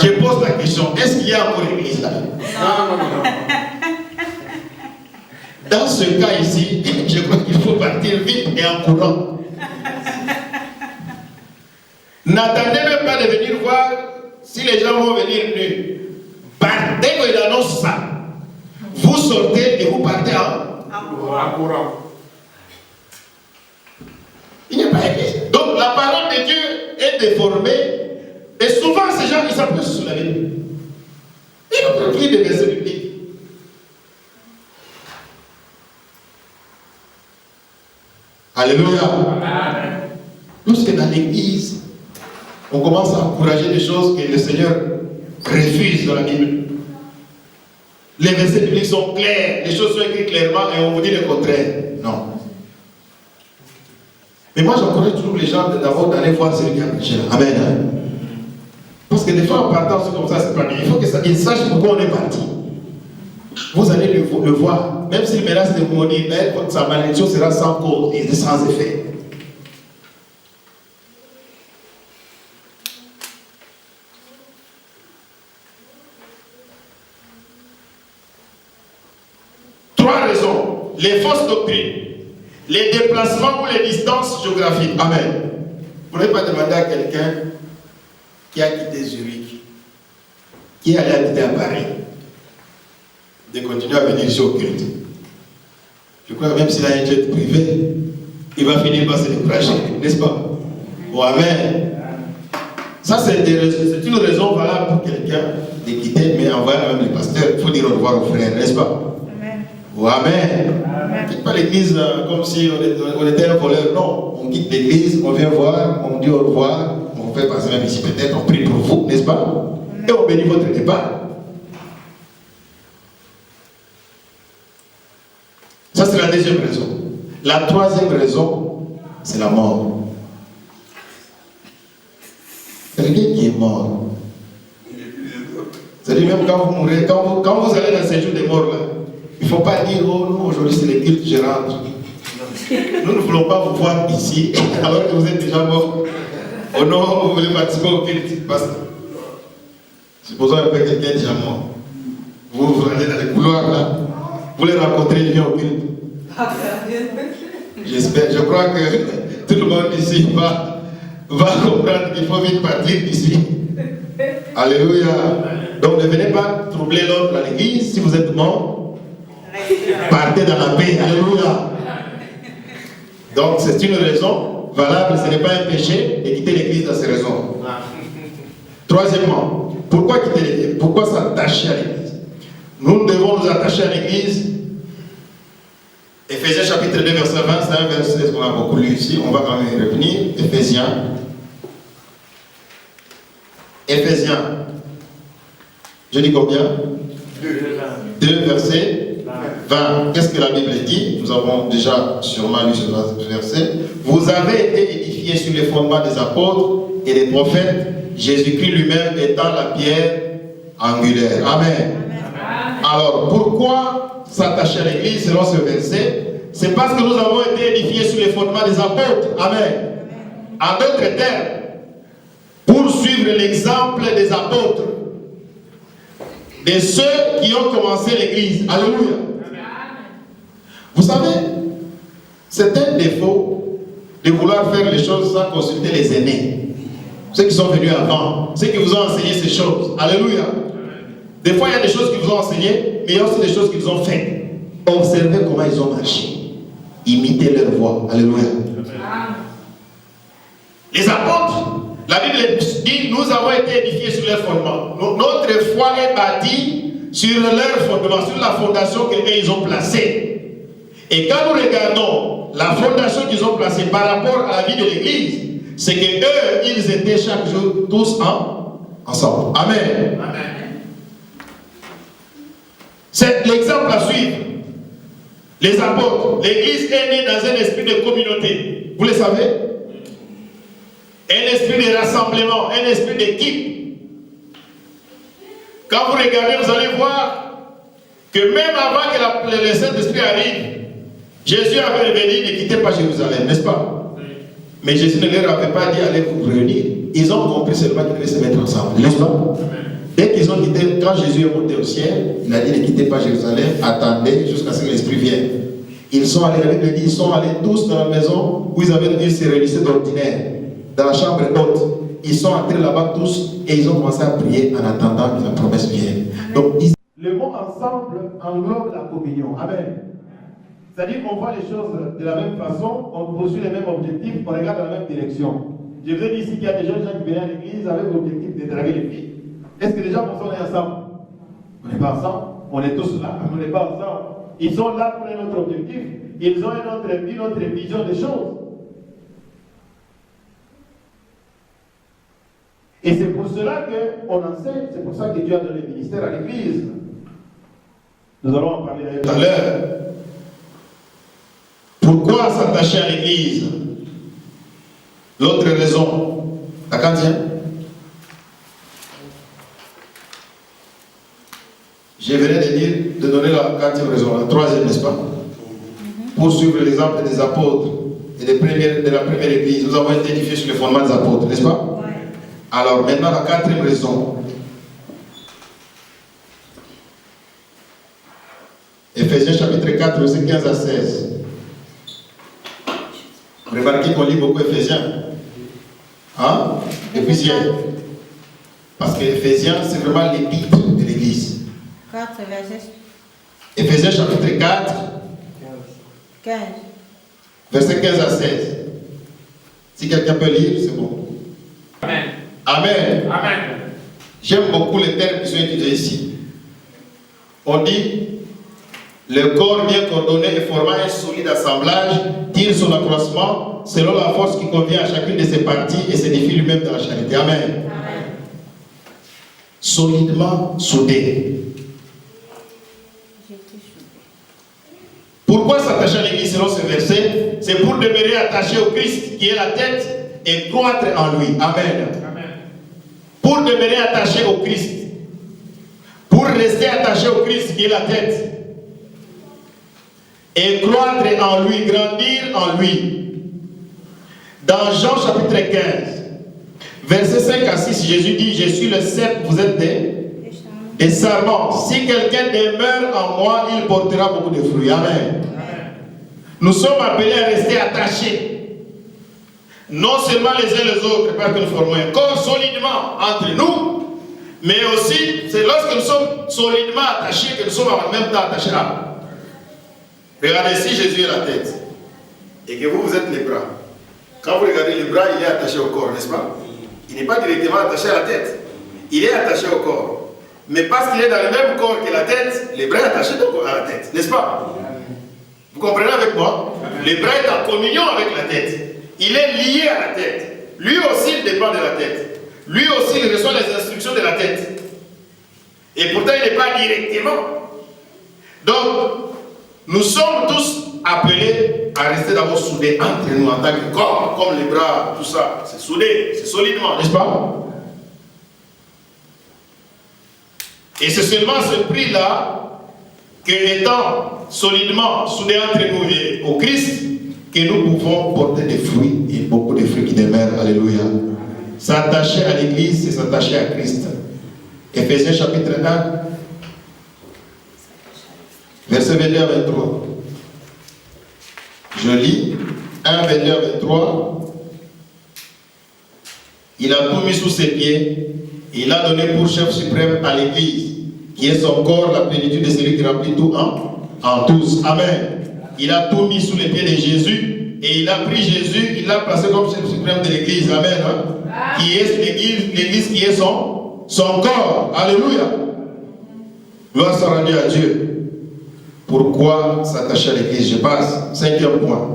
Je pose la question, est-ce qu'il y a encore une église là? Non. Dans ce cas ici, je crois qu'il faut partir vite et en courant. N'attendez même pas de venir voir si les gens vont venir nus. Dès qu'il annonce ça, vous sortez et vous partez en courant. Il n'y a pas d'église. Donc la parole de Dieu est déformée. Et souvent ces gens, ils s'appuient sur la Bible. Ils ont pris des versets bibliques. Alléluia. Lorsque dans l'église, on commence à encourager des choses que le Seigneur refuse dans la Bible. Les versets bibliques sont clairs, les choses sont écrites clairement et on vous dit le contraire. Non. Mais moi j'encourage toujours les gens d'abord d'aller voir celui qui a prêché là. Amen. Parce que des fois en partant c'est comme ça, c'est pas bien. Il faut qu'ils sachent pourquoi on est parti. Vous allez le voir, même s'il menace de mourir, sa malédiction sera sans cause et sans effet. Trois raisons. Les fausses doctrines, les déplacements ou les distances géographiques. Amen. Vous ne pouvez pas demander à quelqu'un qui a quitté Zurich, qui est allé habiter à Paris, de continuer à venir ici au culte. Je crois que même s'il a un jet privé, il va finir par se décourager, n'est-ce pas? Oh, amen. Ça, c'est une raison valable pour quelqu'un de quitter, mais en voyant même les pasteurs, il faut dire au revoir aux frères, n'est-ce pas? Amen. Oh, amen. On ne quitte pas l'église comme si on était un voleur. Non, on quitte l'église, on vient voir, on dit au revoir, on fait passer même ici peut-être, on prie pour vous, n'est-ce pas? Et on bénit votre départ. Ça, c'est la deuxième raison. La troisième raison, c'est la mort. Quelqu'un qui est mort. C'est-à-dire même quand vous mourrez, quand vous allez dans ces jours des morts là, il ne faut pas dire, oh non, aujourd'hui c'est le culte, je rentre. Nous ne voulons pas vous voir ici, alors que vous êtes déjà mort. Oh non, vous voulez participer au culte. Parce que, supposons un peu quelqu'un déjà mort. Vous allez dans les couloirs là. Vous les rencontrez, ils viennent au culte. J'espère, je crois que tout le monde ici va comprendre qu'il faut vite partir d'ici. Alléluia. Donc ne venez pas troubler l'ordre à l'église. Si vous êtes mort, partez dans la paix. Alléluia. Donc c'est une raison valable, ce n'est pas un péché de quitter l'église dans ces raisons. Troisièmement, pourquoi quitter l'église? Pourquoi s'attacher à l'église? Nous devons nous attacher à l'église. Éphésiens chapitre 2 verset 20, c'est un verset qu'on a beaucoup lu ici, on va quand même y revenir. Éphésiens. Je dis combien? 2 verset 20. Qu'est-ce que la Bible dit? Nous avons déjà sûrement lu ce verset. Vous avez été édifiés sur les fondements des apôtres et des prophètes, Jésus-Christ lui-même étant la pierre angulaire. Amen. Alors, pourquoi s'attacher à l'église selon ce verset? C'est parce que nous avons été édifiés sur les fondements des apôtres. Amen. En d'autres termes, pour suivre l'exemple des apôtres, de ceux qui ont commencé l'église. Alléluia. Vous savez, c'est un défaut de vouloir faire les choses sans consulter les aînés, ceux qui sont venus avant, ceux qui vous ont enseigné ces choses. Alléluia. Des fois, il y a des choses qu'ils vous ont enseignées, mais il y a aussi des choses qu'ils ont faites. Observez comment ils ont marché. Imitez leur voix. Alléluia. Les apôtres, la Bible dit, nous avons été édifiés sur leurs fondements. Notre foi est bâtie sur leurs fondements, sur la fondation qu'ils ont placée. Et quand nous regardons la fondation qu'ils ont placée par rapport à la vie de l'Église, c'est qu'eux, ils étaient chaque jour tous ensemble. Amen. Amen. C'est l'exemple à suivre. Les apôtres, l'Église est née dans un esprit de communauté. Vous le savez? Un esprit de rassemblement, un esprit d'équipe. Quand vous regardez, vous allez voir que même avant que le Saint-Esprit arrive, Jésus avait dit ne quittez pas Jérusalem, n'est-ce pas? Oui. Mais Jésus ne leur avait pas dit allez vous réunir. Ils ont compris seulement qu'ils devaient se mettre ensemble, n'est-ce pas? Amen. Dès qu'ils ont quitté, quand Jésus est monté au ciel, il a dit ne quittez pas Jérusalem, attendez jusqu'à ce que l'Esprit vienne. Ils sont allés, la Bible dit, ils sont allés tous dans la maison où ils se réunissaient d'ordinaire, dans la chambre haute. Ils sont entrés là-bas tous et ils ont commencé à prier en attendant que la promesse vienne. Donc, le mot ensemble englobe la communion. Amen. C'est-à-dire qu'on voit les choses de la même façon, on poursuit les mêmes objectifs, on regarde dans la même direction. Je vous ai dit ici qu'il y a des jeunes gens qui viennent à l'église avec l'objectif de draguer les filles. Est-ce que les gens pensent qu'on est ensemble? On n'est pas ensemble. On est tous là, mais on n'est pas ensemble. Ils sont là pour un autre objectif. ils ont une autre vision des choses. Et c'est pour cela qu'on enseigne, c'est pour ça que Dieu a donné le ministère à l'Église. Nous allons en parler tout à l'heure. Pourquoi s'attacher à l'Église? L'autre raison, la quantième? Je venais de donner la quatrième raison, la troisième, n'est-ce pas? Pour suivre l'exemple des apôtres et de la première église, nous avons été édifiés sur les fondements des apôtres, n'est-ce pas? Ouais. Alors maintenant, la quatrième raison. Éphésiens chapitre 4, verset 15 à 16. Remarquez qu'on lit beaucoup Éphésiens. Hein? Éphésiens. Parce que Éphésiens, c'est vraiment l'épître de l'église. 4, verset. Éphésiens chapitre 4, 15. Verset 15 à 16. Si quelqu'un peut lire, c'est bon. Amen. Amen. Amen. J'aime beaucoup les termes qui sont utilisés ici. On dit, le corps bien coordonné et formant un solide assemblage tire son accroissement selon la force qui convient à chacune de ses parties et s'édifie lui-même dans la charité. Amen. Amen. Solidement soudé. Pourquoi s'attacher à l'Église selon ce verset? C'est pour demeurer attaché au Christ qui est la tête et croître en lui. Amen. Amen. Pour demeurer attaché au Christ. Pour rester attaché au Christ qui est la tête. Et croître en lui, grandir en lui. Dans Jean chapitre 15, verset 5 à 6, Jésus dit, je suis le cep, vous êtes des sarments. Si quelqu'un demeure en moi, il portera beaucoup de fruits. Amen. Amen. Nous sommes appelés à rester attachés. Non seulement les uns les autres, parce que nous formons un corps solidement entre nous, mais aussi, c'est lorsque nous sommes solidement attachés que nous sommes en même temps attachés là. Regardez, si Jésus est la tête, et que vous êtes les bras. Quand vous regardez les bras, il est attaché au corps, n'est-ce pas? Il n'est pas directement attaché à la tête. Il est attaché au corps. Mais parce qu'il est dans le même corps que la tête, les bras sont attachés à la tête, n'est-ce pas? Vous comprenez avec moi? Les bras sont en communion avec la tête. Il est lié à la tête. Lui aussi, il dépend de la tête. Lui aussi, il reçoit les instructions de la tête. Et pourtant, il n'est pas directement. Donc, nous sommes tous appelés à rester d'abord soudés entre nous en tant que corps, comme les bras, tout ça. C'est soudé, c'est solidement, n'est-ce pas? Et c'est seulement ce prix-là que, étant solidement soudés entre nous et au Christ, que nous pouvons porter des fruits, et beaucoup de fruits qui demeurent. Alléluia. S'attacher à l'Église, c'est s'attacher à Christ. Éphésiens chapitre 1, verset 22 à 23. Je lis 1, 22 à 23. Il a tout mis sous ses pieds. Il a donné pour chef suprême à l'Église, qui est son corps, la plénitude de celui qui remplit tout en tous. Amen. Il a tout mis sous les pieds de Jésus et il a pris Jésus, il l'a placé comme chef suprême de l'Église. Amen. Hein? Qui est l'Église qui est son corps. Alléluia. Gloire soit rendue à Dieu. Pourquoi s'attacher à l'Église? Je passe. 5e point.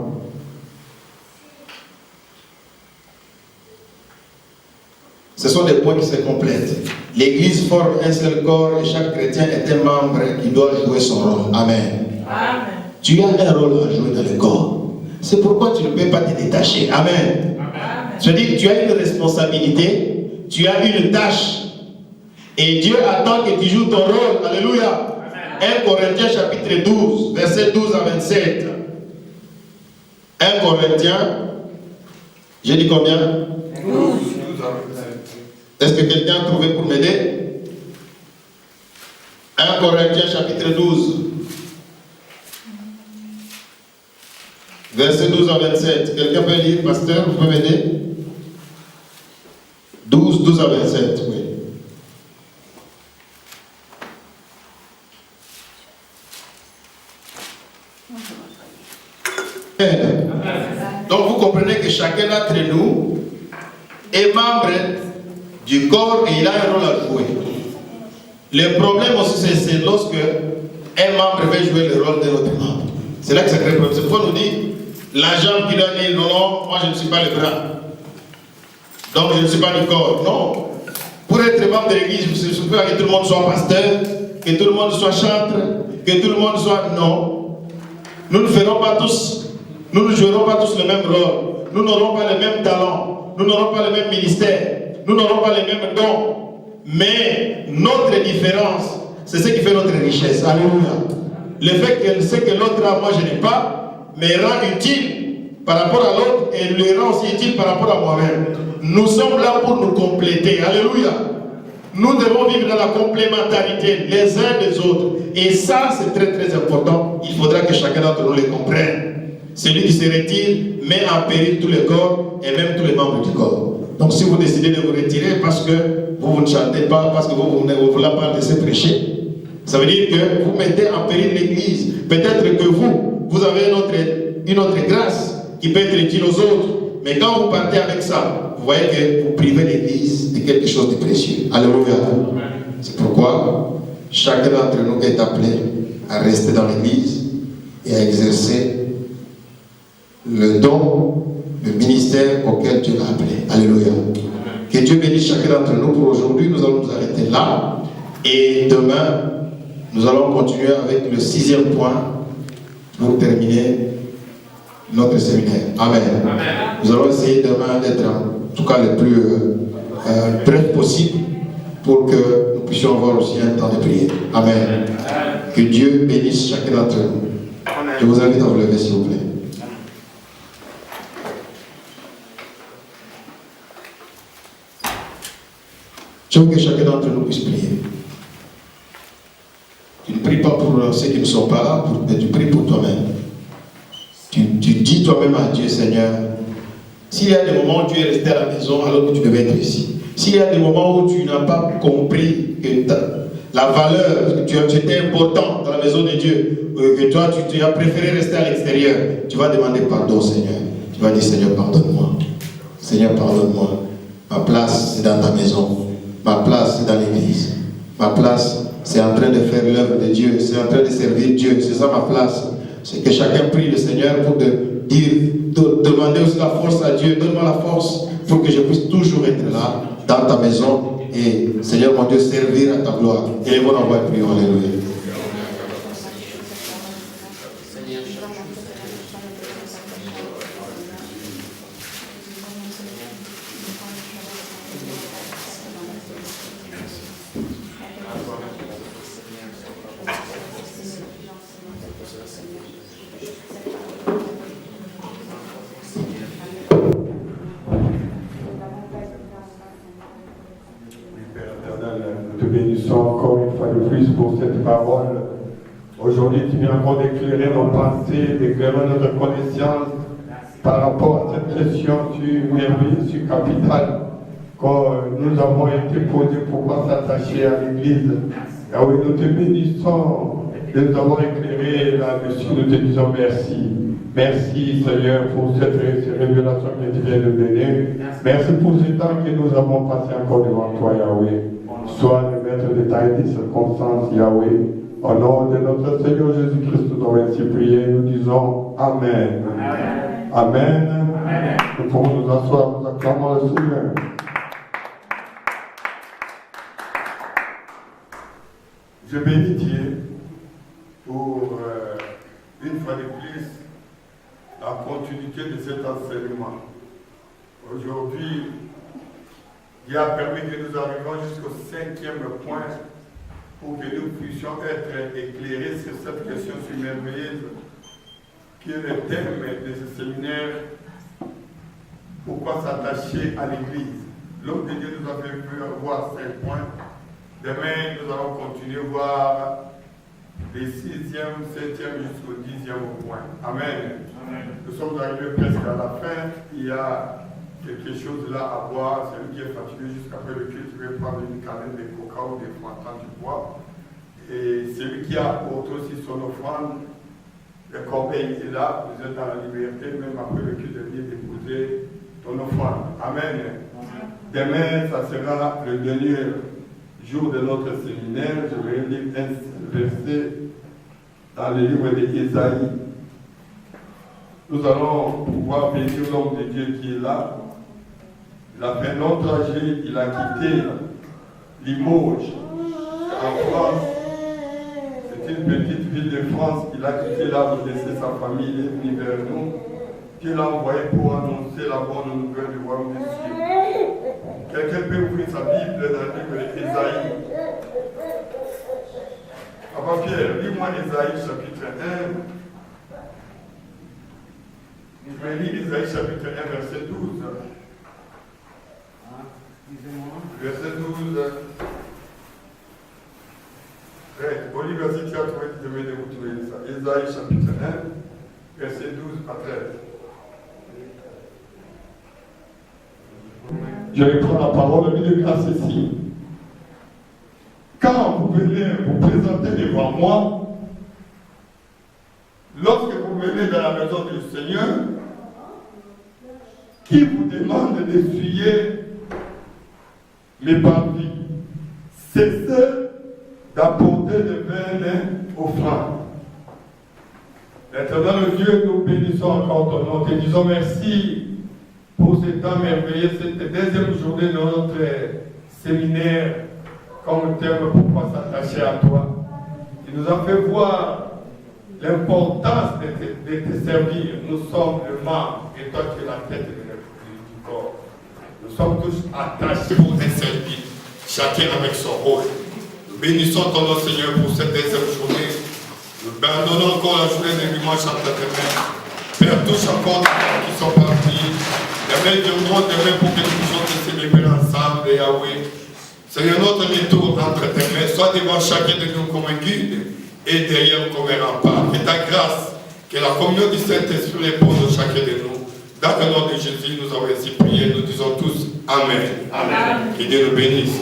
Ce sont des points qui se complètent. L'Église forme un seul corps et chaque chrétien est un membre qui doit jouer son rôle. Amen. Amen. Tu as un rôle à jouer dans le corps. C'est pourquoi tu ne peux pas te détacher. Amen. Amen. Je dis, tu as une responsabilité, tu as une tâche. Et Dieu attend que tu joues ton rôle. Alléluia. Amen. 1 Corinthiens chapitre 12, verset 12 à 27. 1 Corinthiens, j'ai dit combien? 12. Est-ce que quelqu'un a trouvé pour m'aider? 1 Corinthiens chapitre 12. Verset 12 à 27. Quelqu'un peut lire, pasteur? Vous pouvez m'aider? 12 à 27, oui. Donc vous comprenez que chacun d'entre nous est membre du corps et il a un rôle à jouer. Le problème aussi, c'est lorsque un membre veut jouer le rôle de l'autre membre. C'est là que ça crée le problème. C'est pourquoi on nous dit, la jambe qui doit dire, non, non, moi je ne suis pas le bras. Donc je ne suis pas le corps. Non. Pour être membre de l'église, il ne suffit pas que tout le monde soit pasteur, que tout le monde soit chantre, que tout le monde soit... Non. Nous ne ferons pas tous, nous ne jouerons pas tous le même rôle. Nous n'aurons pas le même talent. Nous n'aurons pas le même ministère. Nous n'aurons pas les mêmes dons. Mais notre différence, c'est ce qui fait notre richesse. Alléluia. Le fait que ce que l'autre a, moi je n'ai pas, me rend utile par rapport à l'autre et le rend aussi utile par rapport à moi-même. Nous sommes là pour nous compléter. Alléluia. Nous devons vivre dans la complémentarité les uns des autres. Et ça, c'est très très important. Il faudra que chacun d'entre nous les comprenne. Celui qui se retire met en péril tous les corps et même tous les membres du corps. Donc si vous décidez de vous retirer parce que vous ne chantez pas, parce que vous ne voulez pas laisser prêcher, ça veut dire que vous mettez en péril l'église. Peut-être que vous avez une autre grâce qui peut être utile aux autres. Mais quand vous partez avec ça, vous voyez que vous privez l'église de quelque chose de précieux. Alléluia. C'est pourquoi chacun d'entre nous est appelé à rester dans l'église et à exercer le don, le ministère auquel Dieu l'a appelé. Alléluia. Que Dieu bénisse chacun d'entre nous. Pour aujourd'hui, nous allons nous arrêter là. Et demain, nous allons continuer avec le 6e point pour terminer notre séminaire. Amen. Amen. Nous allons essayer demain d'être en tout cas le plus bref possible pour que nous puissions avoir aussi un temps de prière. Amen. Que Dieu bénisse chacun d'entre nous. Je vous invite à vous lever s'il vous plaît. Je veux que chacun d'entre nous puisse prier. Tu ne pries pas pour ceux qui ne sont pas là, mais tu pries pour toi-même. Tu dis toi-même à Dieu, Seigneur, s'il y a des moments où tu es resté à la maison alors que tu devais être ici, s'il y a des moments où tu n'as pas compris que la valeur, que tu étais important dans la maison de Dieu, que toi tu as préféré rester à l'extérieur, tu vas demander pardon, Seigneur. Tu vas dire, Seigneur, pardonne-moi. Seigneur, pardonne-moi. Ma place, c'est dans ta maison. Ma place, c'est dans l'église. Ma place, c'est en train de faire l'œuvre de Dieu. C'est en train de servir Dieu. C'est ça ma place. C'est que chacun prie le Seigneur pour demander aussi la force à Dieu. Donne-moi la force pour que je puisse toujours être là, dans ta maison. Et Seigneur mon Dieu, servir à ta gloire. Et les bonnes envois et prions. Alléluia. Pour cette parole. Aujourd'hui, tu viens encore d'éclairer nos pensées, d'éclairer notre connaissance par rapport à cette question sur merveilleux, sur capital, que nous avons été posés pour pouvoir s'attacher à l'Église. Ah oui, nous te bénissons de nous avoir éclairé là-dessus. Nous te disons merci. Merci Seigneur pour cette révélation que tu viens de donner. Merci pour ce temps que nous avons passé encore devant toi, Yahweh. Sois le maître de ta et des circonstances, Yahweh. Au nom de notre Seigneur Jésus-Christ, nous avons ainsi prié. Nous disons Amen. Amen. Amen. Amen. Nous pouvons nous asseoir, nous acclamons le Seigneur. Je bénis Dieu pour une fois de plus la continuité de cet enseignement. Aujourd'hui, Dieu a permis que nous arrivions jusqu'au 5e point pour que nous puissions être éclairés sur cette question merveilleuse qui est le thème de ce séminaire. Pourquoi s'attacher à l'Église? L'homme de Dieu nous a fait voir 5 points. Demain, nous allons continuer à voir les 6e, 7e jusqu'au 10e point. Amen. Amen. Nous sommes arrivés presque à la fin. Il y a quelque chose là à boire. Celui qui est fatigué jusqu'après le culte, il va prendre une canette de coca ou des frontans du bois. Et celui qui a apporté aussi son offrande, le corbeil est là. Vous êtes dans la liberté, même après le culte, de venir déposer ton offrande. Amen. Amen. Demain, ça sera le dernier jour de notre séminaire. Je vais lire un verset dans le livre d'Ésaïe, Nous allons pouvoir bénir l'homme de Dieu qui est là. Il a fait un long trajet, il a quitté Limoges en France. C'est une petite ville de France qu'il a quitté là pour laisser sa famille, il est venu vers nous. Qu'il a envoyé pour annoncer la bonne nouvelle du royaume des cieux. Quelqu'un peut ouvrir sa Bible dans le livre d'Ésaïe. Papa Pierre, lis-moi Ésaïe chapitre 1. Je vais lire Ésaïe chapitre 1, verset 12. Verset 12. Olivier, si tu as trouvé, tu devais vous trouver ça. Ésaïe chapitre 1, verset 12 à 13. Je reprends la parole de grâce ici. Quand vous venez vous présenter devant moi, lorsque vous venez dans la maison du Seigneur, qui vous demande d'essuyer mes parvis, cessez d'apporter de vaines offrandes. Éternel Dieu, nous bénissons encore ton nom, te disons merci pour ce temps merveilleux, cette deuxième journée de notre séminaire, comme thème pourquoi s'attacher à toi. Tu nous as fait voir l'importance de te servir. Nous sommes le membre et toi tu es la tête du corps. Nous sommes tous attachés pour te servir, chacun avec son rôle. Nous bénissons ton nom Seigneur pour cette deuxième journée. Nous abandonnons encore la journée de dimanche entre tes mains. Père, touche encore les gens qui sont partis. Demain, viendront demain pour que nous puissions te célébrer ensemble, Yahweh. Seigneur, notre retour entre tes mains, sois devant chacun de nous comme un guide et derrière comme un rempart. Que ta grâce, que la communion du Saint-Esprit réponde à chacun de nous. Dans le nom de Jésus, nous avons ainsi prié, nous disons tous Amen. Amen. Que Dieu nous bénisse.